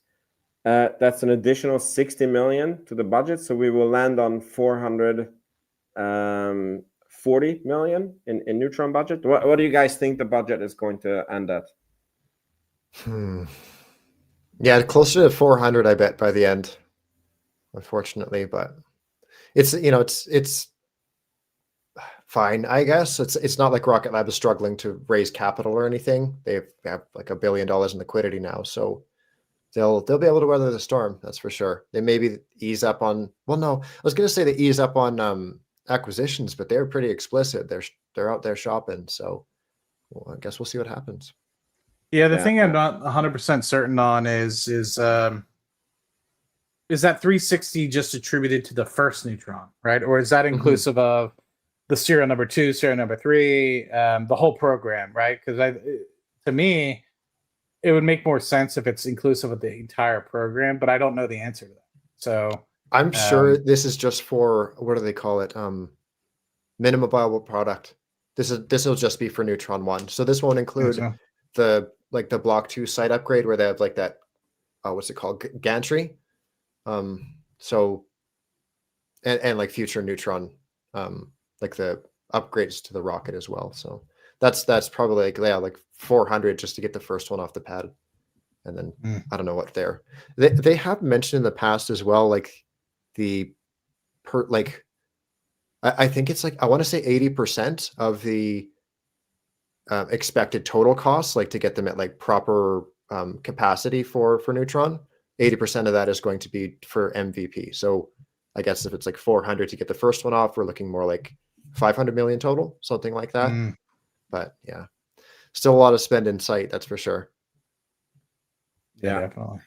that's an additional 60 million to the budget. So we will land on 440 million in Neutron budget. What do you guys think the budget is going to end at? Yeah, closer to 400, I bet, by the end, unfortunately. But it's fine, I guess. It's not like Rocket Lab is struggling to raise capital or anything. They have like $1 billion in liquidity now, so they'll be able to weather the storm. That's for sure. They maybe ease up on. Well, no, I was going to say they ease up on acquisitions, but they're pretty explicit. They're out there shopping. So, well, I guess we'll see what happens. Yeah, the thing I'm not 100% certain on is that 360 just attributed to the first Neutron, right? Or is that inclusive of the serial number 2, serial number 3, the whole program, right? Because to me, it would make more sense if it's inclusive of the entire program, but I don't know the answer to that. So I'm sure this is just for, what do they call it? Minimum viable product. This will just be for Neutron 1. So this won't include the Block 2 site upgrade where they have like that, what's it called? Gantry. So and like future Neutron, like the upgrades to the rocket as well. So that's probably like 400 just to get the first one off the pad. And then I don't know what they have mentioned in the past as well, like I think it's like, I want to say 80% of the expected total costs, like to get them at like proper capacity for Neutron, 80% of that is going to be for MVP. So I guess if it's like 400 to get the first one off, we're looking more like 500 million total, something like that. But yeah, still a lot of spend in sight, that's for sure. Yeah, definitely.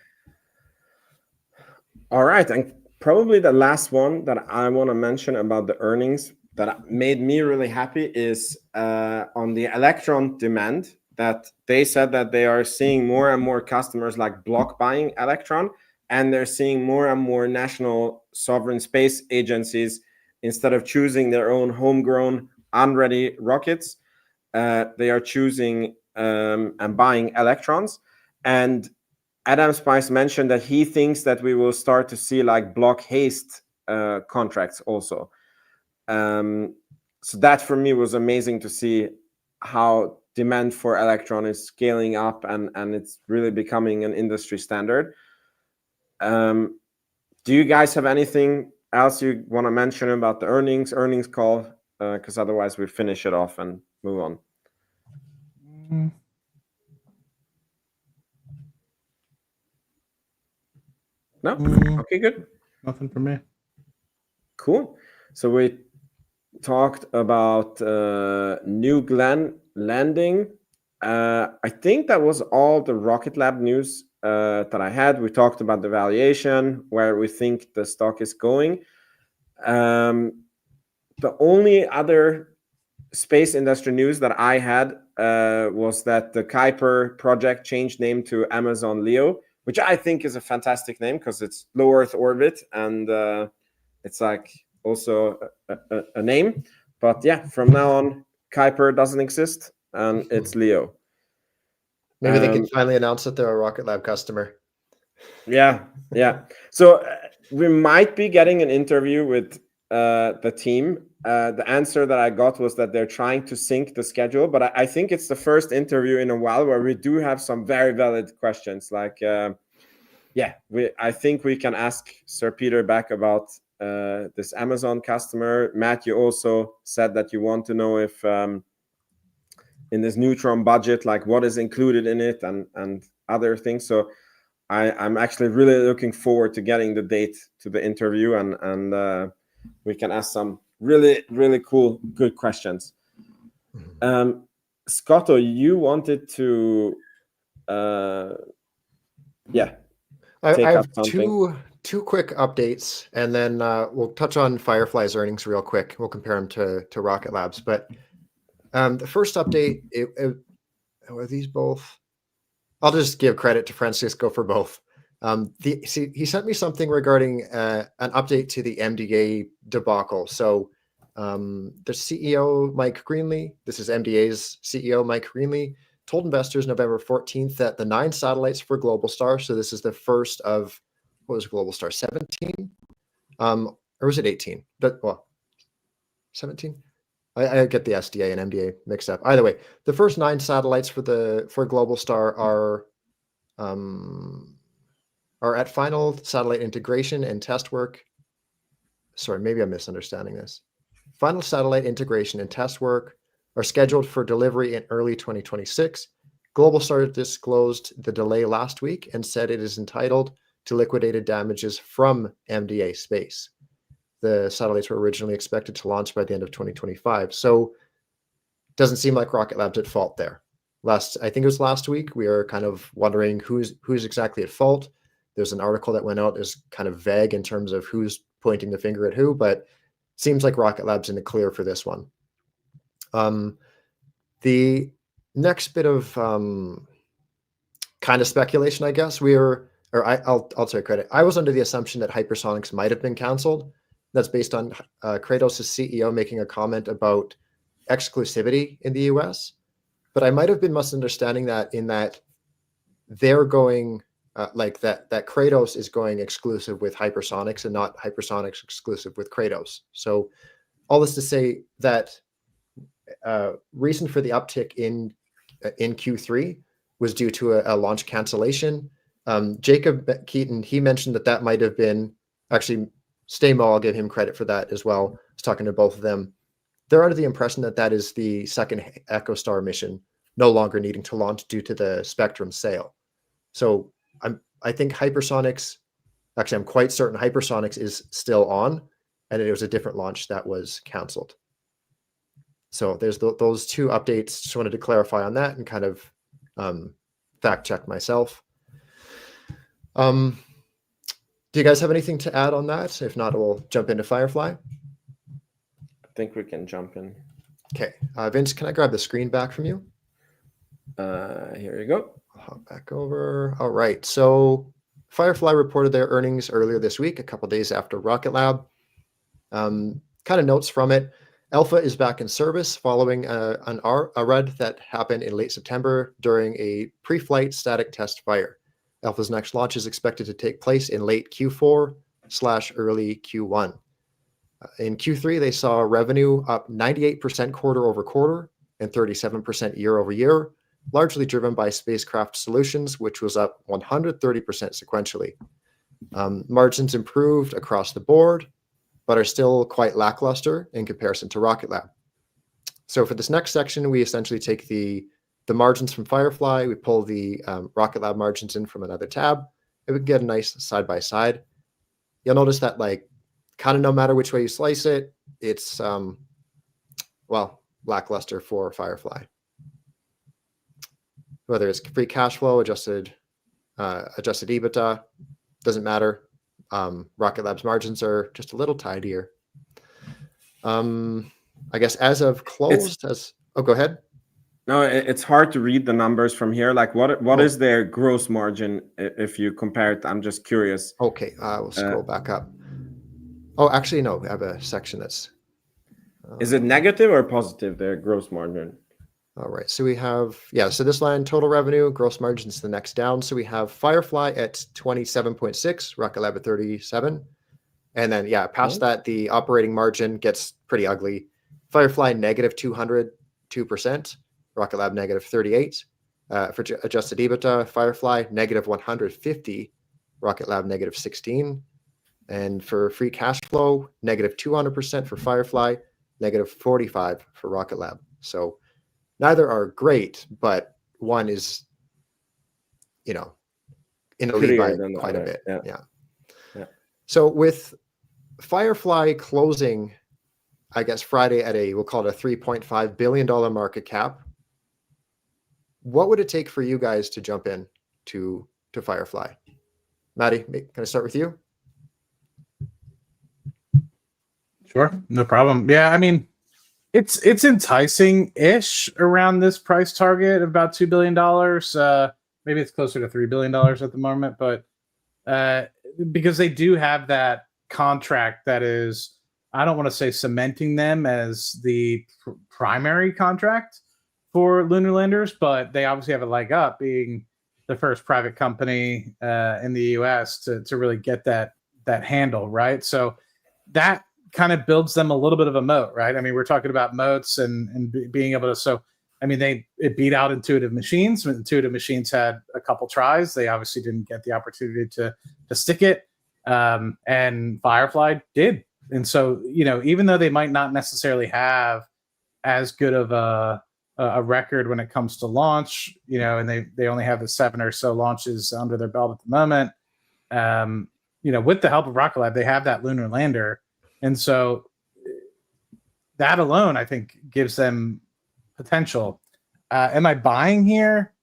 All right, and probably the last one that I want to mention about the earnings that made me really happy is on the Electron demand, that they said that they are seeing more and more customers like block buying Electron, and they're seeing more and more national sovereign space agencies, instead of choosing their own homegrown unready rockets, they are choosing and buying Electrons. And Adam Spice mentioned that he thinks that we will start to see like block haste contracts also. So that for me was amazing to see how demand for Electron is scaling up and it's really becoming an industry standard. Do you guys have anything else you want to mention about the earnings call? Because otherwise we finish it off and move on. No? Okay, good. Nothing for me. Cool. So we talked about New Glenn landing. I think that was all the Rocket Lab news that I had. We talked about the valuation, where we think the stock is going. The only other space industry news that I had was that the Kuiper project changed name to Amazon Leo, which I think is a fantastic name because it's low Earth orbit and it's like also a name. But yeah, from now on, Kuiper doesn't exist and it's Leo. Maybe they can finally announce that they're a Rocket Lab customer. Yeah. So we might be getting an interview with the team. The answer that I got was that they're trying to sync the schedule, but I think it's the first interview in a while where we do have some very valid questions. Like, I think we can ask Sir Peter back about this Amazon customer. Matt, you also said that you want to know if in this Neutron budget, like what is included in it and other things. So I'm actually really looking forward to getting the date to the interview and we can ask some really, really cool, good questions. Scotto, you wanted to, I have two quick updates, and then we'll touch on Firefly's earnings real quick. We'll compare them to Rocket Labs. But the first update, were these both? I'll just give credit to Francisco for both. He sent me something regarding an update to the MDA debacle. So the CEO, Mike Greenlee, this is MDA's CEO, Mike Greenlee, told investors November 14th that the 9 satellites for Globalstar, so this is the first of, what was Globalstar, 17? Or was it 18? 17? I get the SDA and MDA mixed up. Either way, the first 9 satellites for Globalstar are at final satellite integration and test work. Sorry, maybe I'm misunderstanding this. Final satellite integration and test work are scheduled for delivery in early 2026. Globalstar disclosed the delay last week and said it is entitled to liquidated damages from MDA Space. The satellites were originally expected to launch by the end of 2025. So it doesn't seem like Rocket Lab's at fault there. I think it was last week, we were kind of wondering who's exactly at fault. There's an article that went out is kind of vague in terms of who's pointing the finger at who, but it seems like Rocket Lab's in the clear for this one. The next bit of kind of speculation, I guess, I'll take credit. I was under the assumption that hypersonics might have been canceled. That's based on Kratos' CEO making a comment about exclusivity in the US. But I might have been misunderstanding that in that they're going that Kratos is going exclusive with hypersonics and not hypersonics exclusive with Kratos. So all this to say that reason for the uptick in Q3 was due to a launch cancellation. Jacob Keaton, he mentioned that might have been actually Stamo. I'll give him credit for that as well. I was talking to both of them. They're under the impression that is the second EchoStar mission no longer needing to launch due to the Spectrum sale. So I think hypersonics, actually I'm quite certain hypersonics is still on, and it was a different launch that was canceled. So there's those two updates. Just wanted to clarify on that and kind of fact check myself. Do you guys have anything to add on that? If not, we'll jump into Firefly. I think we can jump in. Okay. Vince, can I grab the screen back from you? Here you go. I'll hop back over. All right. So Firefly reported their earnings earlier this week, a couple days after Rocket Lab. Kind of notes from it. Alpha is back in service following a RUD that happened in late September during a pre-flight static test fire. Alpha's next launch is expected to take place in late Q4/early Q1. In Q3, they saw revenue up 98% quarter over quarter and 37% year over year, largely driven by spacecraft solutions, which was up 130% sequentially. Margins improved across the board, but are still quite lackluster in comparison to Rocket Lab. So for this next section, we essentially take the margins from Firefly, we pull the Rocket Lab margins in from another tab, and we can get a nice side-by-side. You'll notice that, like, kind of no matter which way you slice it, it's, lackluster for Firefly. Whether it's free cash flow, adjusted EBITDA, doesn't matter. Rocket Lab's margins are just a little tidier. I guess as of closed, go ahead. No, it's hard to read the numbers from here. Like, what is their gross margin if you compare it? I'm just curious. Okay, we'll scroll back up. Oh, actually, no, we have a section that's... Is it negative or positive, their gross margin? All right, so we have, so this line, total revenue, gross margins the next down. So we have Firefly at 27.6, Rocket Lab at 37. And then, past that, the operating margin gets pretty ugly. Firefly negative 202%, Rocket Lab negative 38. For adjusted EBITDA, Firefly negative 150, Rocket Lab negative 16. And for free cash flow, negative 200% for Firefly, negative 45 for Rocket Lab. So neither are great, but one is, in the lead by quite a bit. Yeah. So with Firefly closing, I guess, Friday at we'll call it a $3.5 billion market cap, what would it take for you guys to jump in to Firefly? Maddie, can I start with you? Sure, no problem. Yeah, I mean, it's enticing-ish around this price target of about $2 billion. Maybe it's closer to $3 billion at the moment, but because they do have that contract that is, I don't want to say cementing them as the primary contract for lunar landers, but they obviously have a leg up being the first private company in the U.S. to really get that handle, right? So that kind of builds them a little bit of a moat, right? I mean, we're talking about moats and being able to, so, I mean, it beat out Intuitive Machines. Intuitive Machines had a couple tries. They obviously didn't get the opportunity to stick it. And Firefly did. And so, even though they might not necessarily have as good of a record when it comes to launch, and they only have the 7 or so launches under their belt at the moment, with the help of Rocket Lab, they have that lunar lander. And so that alone, I think, gives them potential. Am I buying here?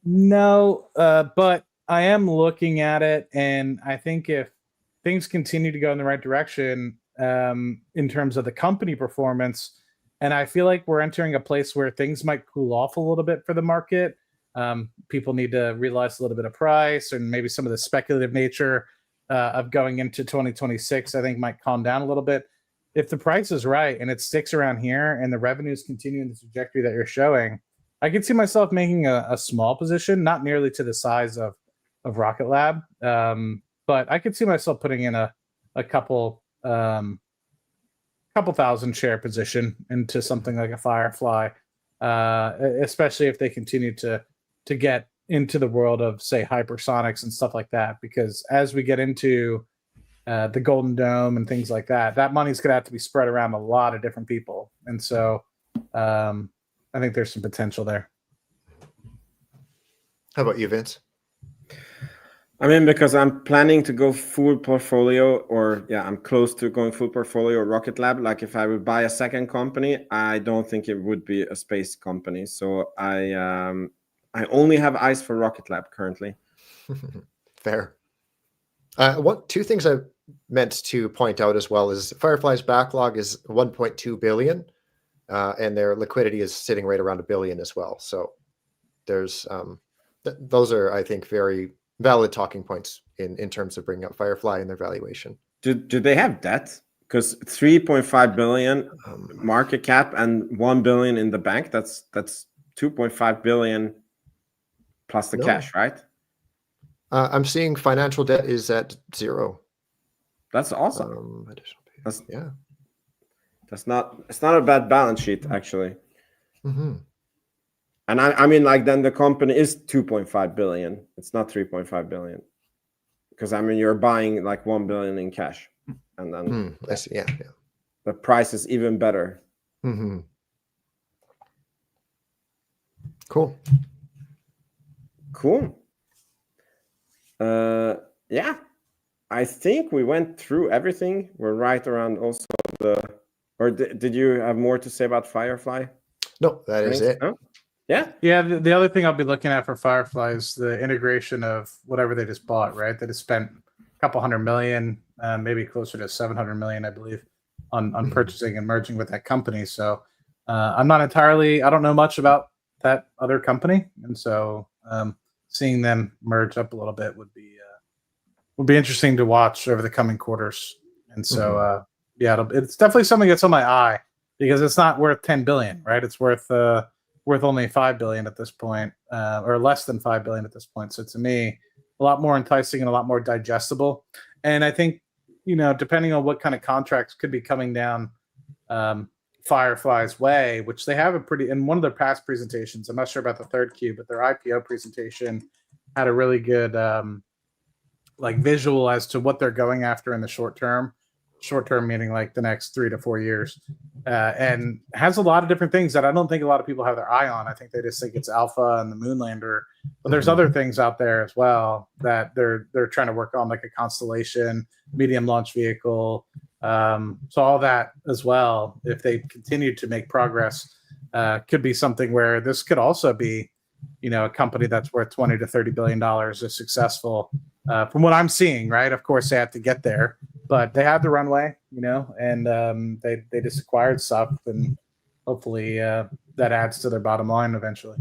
No, but I am looking at it, and I think if things continue to go in the right direction in terms of the company performance, and I feel like we're entering a place where things might cool off a little bit for the market. People need to realize a little bit of price, and maybe some of the speculative nature of going into 2026, I think, might calm down a little bit. If the price is right and it sticks around here and the revenues continue in the trajectory that you're showing, I could see myself making a small position, not nearly to the size of Rocket Lab, but I could see myself putting in a couple thousand share position into something like a Firefly, especially if they continue to get into the world of, say, hypersonics and stuff like that. Because as we get into the Golden Dome and things like that, that money's going to have to be spread around a lot of different people. And so I think there's some potential there. How about you, Vince? I mean, because I'm planning to go full portfolio, or I'm close to going full portfolio Rocket Lab. Like, if I would buy a second company, I don't think it would be a space company. So I only have eyes for Rocket Lab currently. Fair. Two things I meant to point out as well is Firefly's backlog is 1.2 billion, and their liquidity is sitting right around $1 billion as well. So there's those are, I think, very valid talking points in terms of bringing up Firefly and their valuation. Do they have debt? Because 3.5 billion market cap and 1 billion in the bank, that's 2.5 billion plus the cash, right? I'm seeing financial debt is at 0. That's awesome. It's not a bad balance sheet, actually. Mm-hmm. And I mean, like, then the company is 2.5 billion. It's not 3.5 billion. Because I mean, you're buying like 1 billion in cash, and then I see. Yeah. the price is even better. Mm-hmm. Cool. Yeah, I think we went through everything. We're right around also or did you have more to say about Firefly? No, that is it. No? Yeah. Yeah, the other thing I'll be looking at for Firefly is the integration of whatever they just bought, right? They just spent a couple hundred million, maybe closer to 700 million, I believe, on purchasing and merging with that company. So I don't know much about that other company. And so seeing them merge up a little bit would be interesting to watch over the coming quarters. And so, yeah, it's definitely something that's on my eye because it's not worth 10 billion, right? It's worth only 5 billion at this point, or less than 5 billion at this point. So to me, a lot more enticing and a lot more digestible. And I think, depending on what kind of contracts could be coming down Firefly's way, which they have in one of their past presentations, I'm not sure about the third Q, but their IPO presentation had a really good visual as to what they're going after in the short term meaning like the next 3 to 4 years, and has a lot of different things that I don't think a lot of people have their eye on. I think they just think it's Alpha and the Moonlander, but there's other things out there as well that they're trying to work on, like a constellation, medium launch vehicle. So all that as well, if they continue to make progress, could be something where this could also be, a company that's worth $20 to $30 billion is successful. From what I'm seeing, right? Of course, they have to get there, but they have the runway, and they just acquired stuff, and hopefully that adds to their bottom line eventually.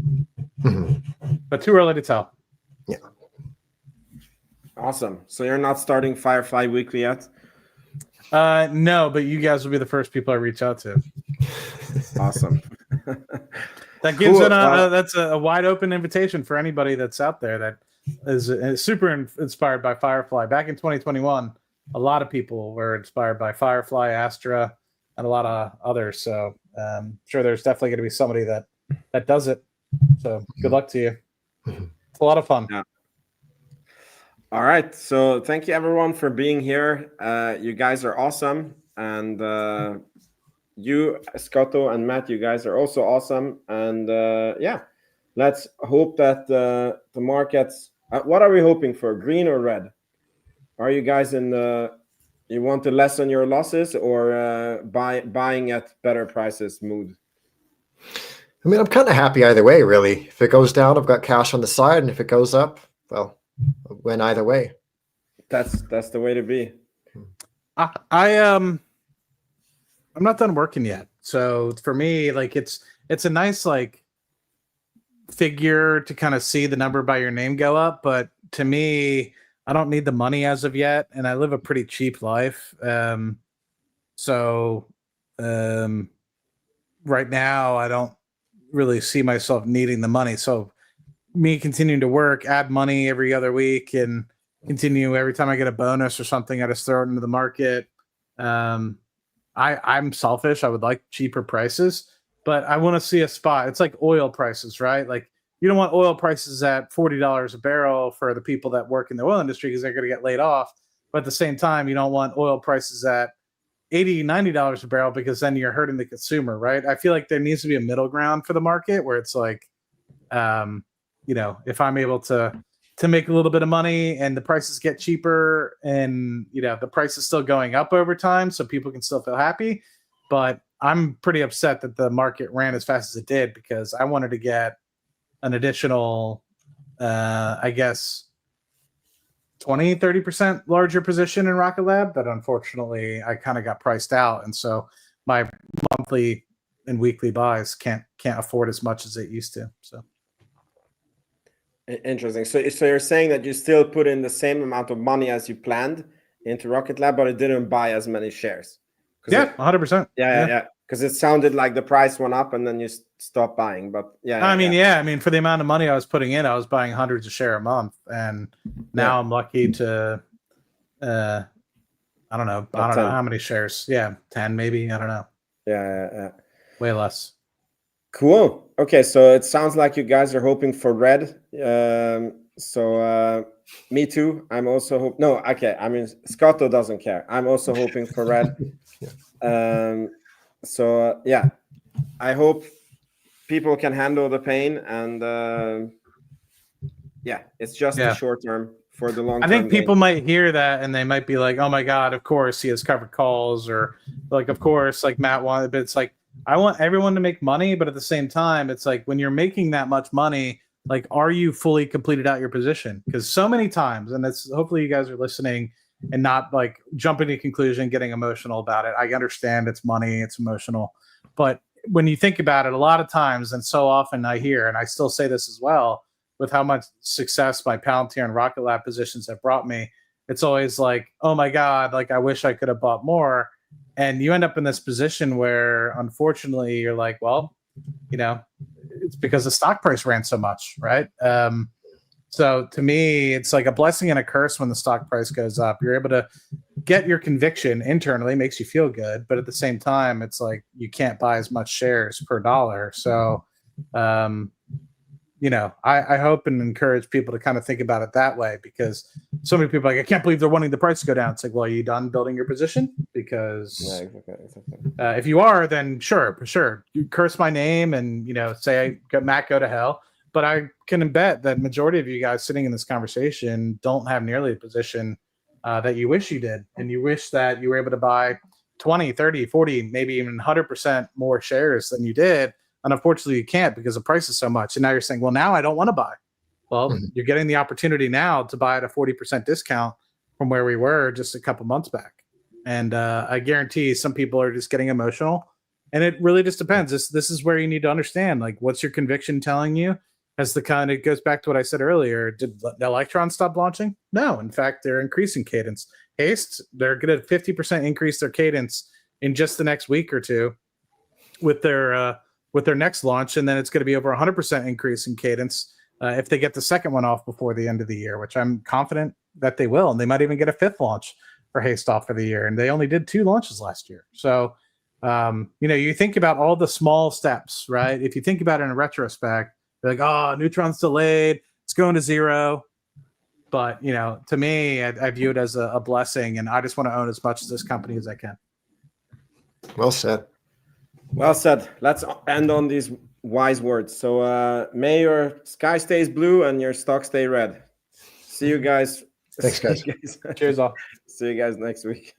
But too early to tell. Yeah. Awesome. So you're not starting Firefly Weekly yet? No, but you guys will be the first people I reach out to. Awesome. That gives that's a wide open invitation for anybody that's out there that is super inspired by Firefly. Back in 2021, a lot of people were inspired by Firefly, Astra, and a lot of others. So sure, there's definitely going to be somebody that does it. So good luck to you. It's a lot of fun. Yeah. All right. So thank you everyone for being here. You guys are awesome. And you, Scotto and Matt, you guys are also awesome. And yeah, let's hope that the markets, what are we hoping for? Green or red? Are you guys you want to lessen your losses or buying at better prices mood? I mean, I'm kind of happy either way, really. If it goes down, I've got cash on the side, and if it goes up, well, I'll win either way. That's the way to be. I'm not done working yet, so for me, like it's a nice figure to kind of see the number by your name go up, but to me, I don't need the money as of yet, and I live a pretty cheap life. So right now, I don't really see myself needing the money. So me continuing to work, add money every other week, and continue every time I get a bonus or something, I just throw it into the market. I'm selfish. I would like cheaper prices, but I want to see a spot. It's like oil prices, right? Like you don't want oil prices at $40 a barrel for the people that work in the oil industry because they're going to get laid off. But at the same time, you don't want oil prices at $80, $90 a barrel because then you're hurting the consumer, right? I feel like there needs to be a middle ground for the market where it's like, if I'm able to make a little bit of money and the prices get cheaper and, the price is still going up over time so people can still feel happy. But I'm pretty upset that the market ran as fast as it did because I wanted to get an additional, 20-30% larger position in Rocket Lab, but unfortunately I kind of got priced out, and so my monthly and weekly buys can't afford as much as it used to. So interesting. So you're saying that you still put in the same amount of money as you planned into Rocket Lab, but it didn't buy as many shares. Yeah, 100%. Yeah. Because it sounded like the price went up and then you stopped buying. But I mean, for the amount of money I was putting in, I was buying hundreds of shares a month, and now I'm lucky to, I don't know how many shares. Yeah, 10 maybe. I don't know. Yeah. Way less. Cool. Okay, so it sounds like you guys are hoping for red. Me too. I'm also no. Okay, I mean Scotto doesn't care. I'm also hoping for red. Yeah, I hope people can handle the pain, and yeah, it's just the short term. For the long term, I think people might hear that and they might be like, "Oh my god, of course he has covered calls," or like, "Of course, like Matt wanted." But it's like, I want everyone to make money, but at the same time, it's like when you're making that much money, like, are you fully completed out your position? Because so many times, and it's hopefully you guys are listening and not like jumping to conclusion, getting emotional about it. I understand it's money, it's emotional, but when you think about it, a lot of times, and so often I hear, and I still say this as well, with how much success my Palantir and Rocket Lab positions have brought me, it's always like, oh my God, like I wish I could have bought more. And you end up in this position where unfortunately you're like, well, you know, it's because the stock price ran so much, right? So to me, it's like a blessing and a curse when the stock price goes up. You're able to get your conviction internally, makes you feel good, but at the same time, it's like you can't buy as much shares per dollar. So, I hope and encourage people to kind of think about it that way, because so many people are like, I can't believe they're wanting the price to go down. It's like, well, are you done building your position? Because if you are, then sure, for sure, you curse my name and, say, Matt, go to hell. But I can bet that majority of you guys sitting in this conversation don't have nearly the position that you wish you did. And you wish that you were able to buy 20, 30, 40, maybe even 100% more shares than you did. And unfortunately, you can't because the price is so much. And now you're saying, well, now I don't want to buy. Well, you're getting the opportunity now to buy at a 40% discount from where we were just a couple months back. And I guarantee some people are just getting emotional. And it really just depends. This is where you need to understand, like, what's your conviction telling you? It goes back to what I said earlier. Did the Electron stop launching? No. In fact, they're increasing cadence. Haste, they're going to 50% increase their cadence in just the next week or two with their next launch, and then it's going to be over 100% increase in cadence if they get the second one off before the end of the year, which I'm confident that they will. And they might even get a fifth launch for Haste off for the year, and they only did 2 launches last year. So, you think about all the small steps, right? If you think about it in retrospect, you're like, oh, Neutron's delayed, it's going to 0. But, to me, I view it as a blessing, and I just want to own as much of this company as I can. Well said. Well said. Let's end on these wise words. So may your sky stays blue and your stock stay red. See you guys. Thanks, guys. Cheers all. See you guys next week.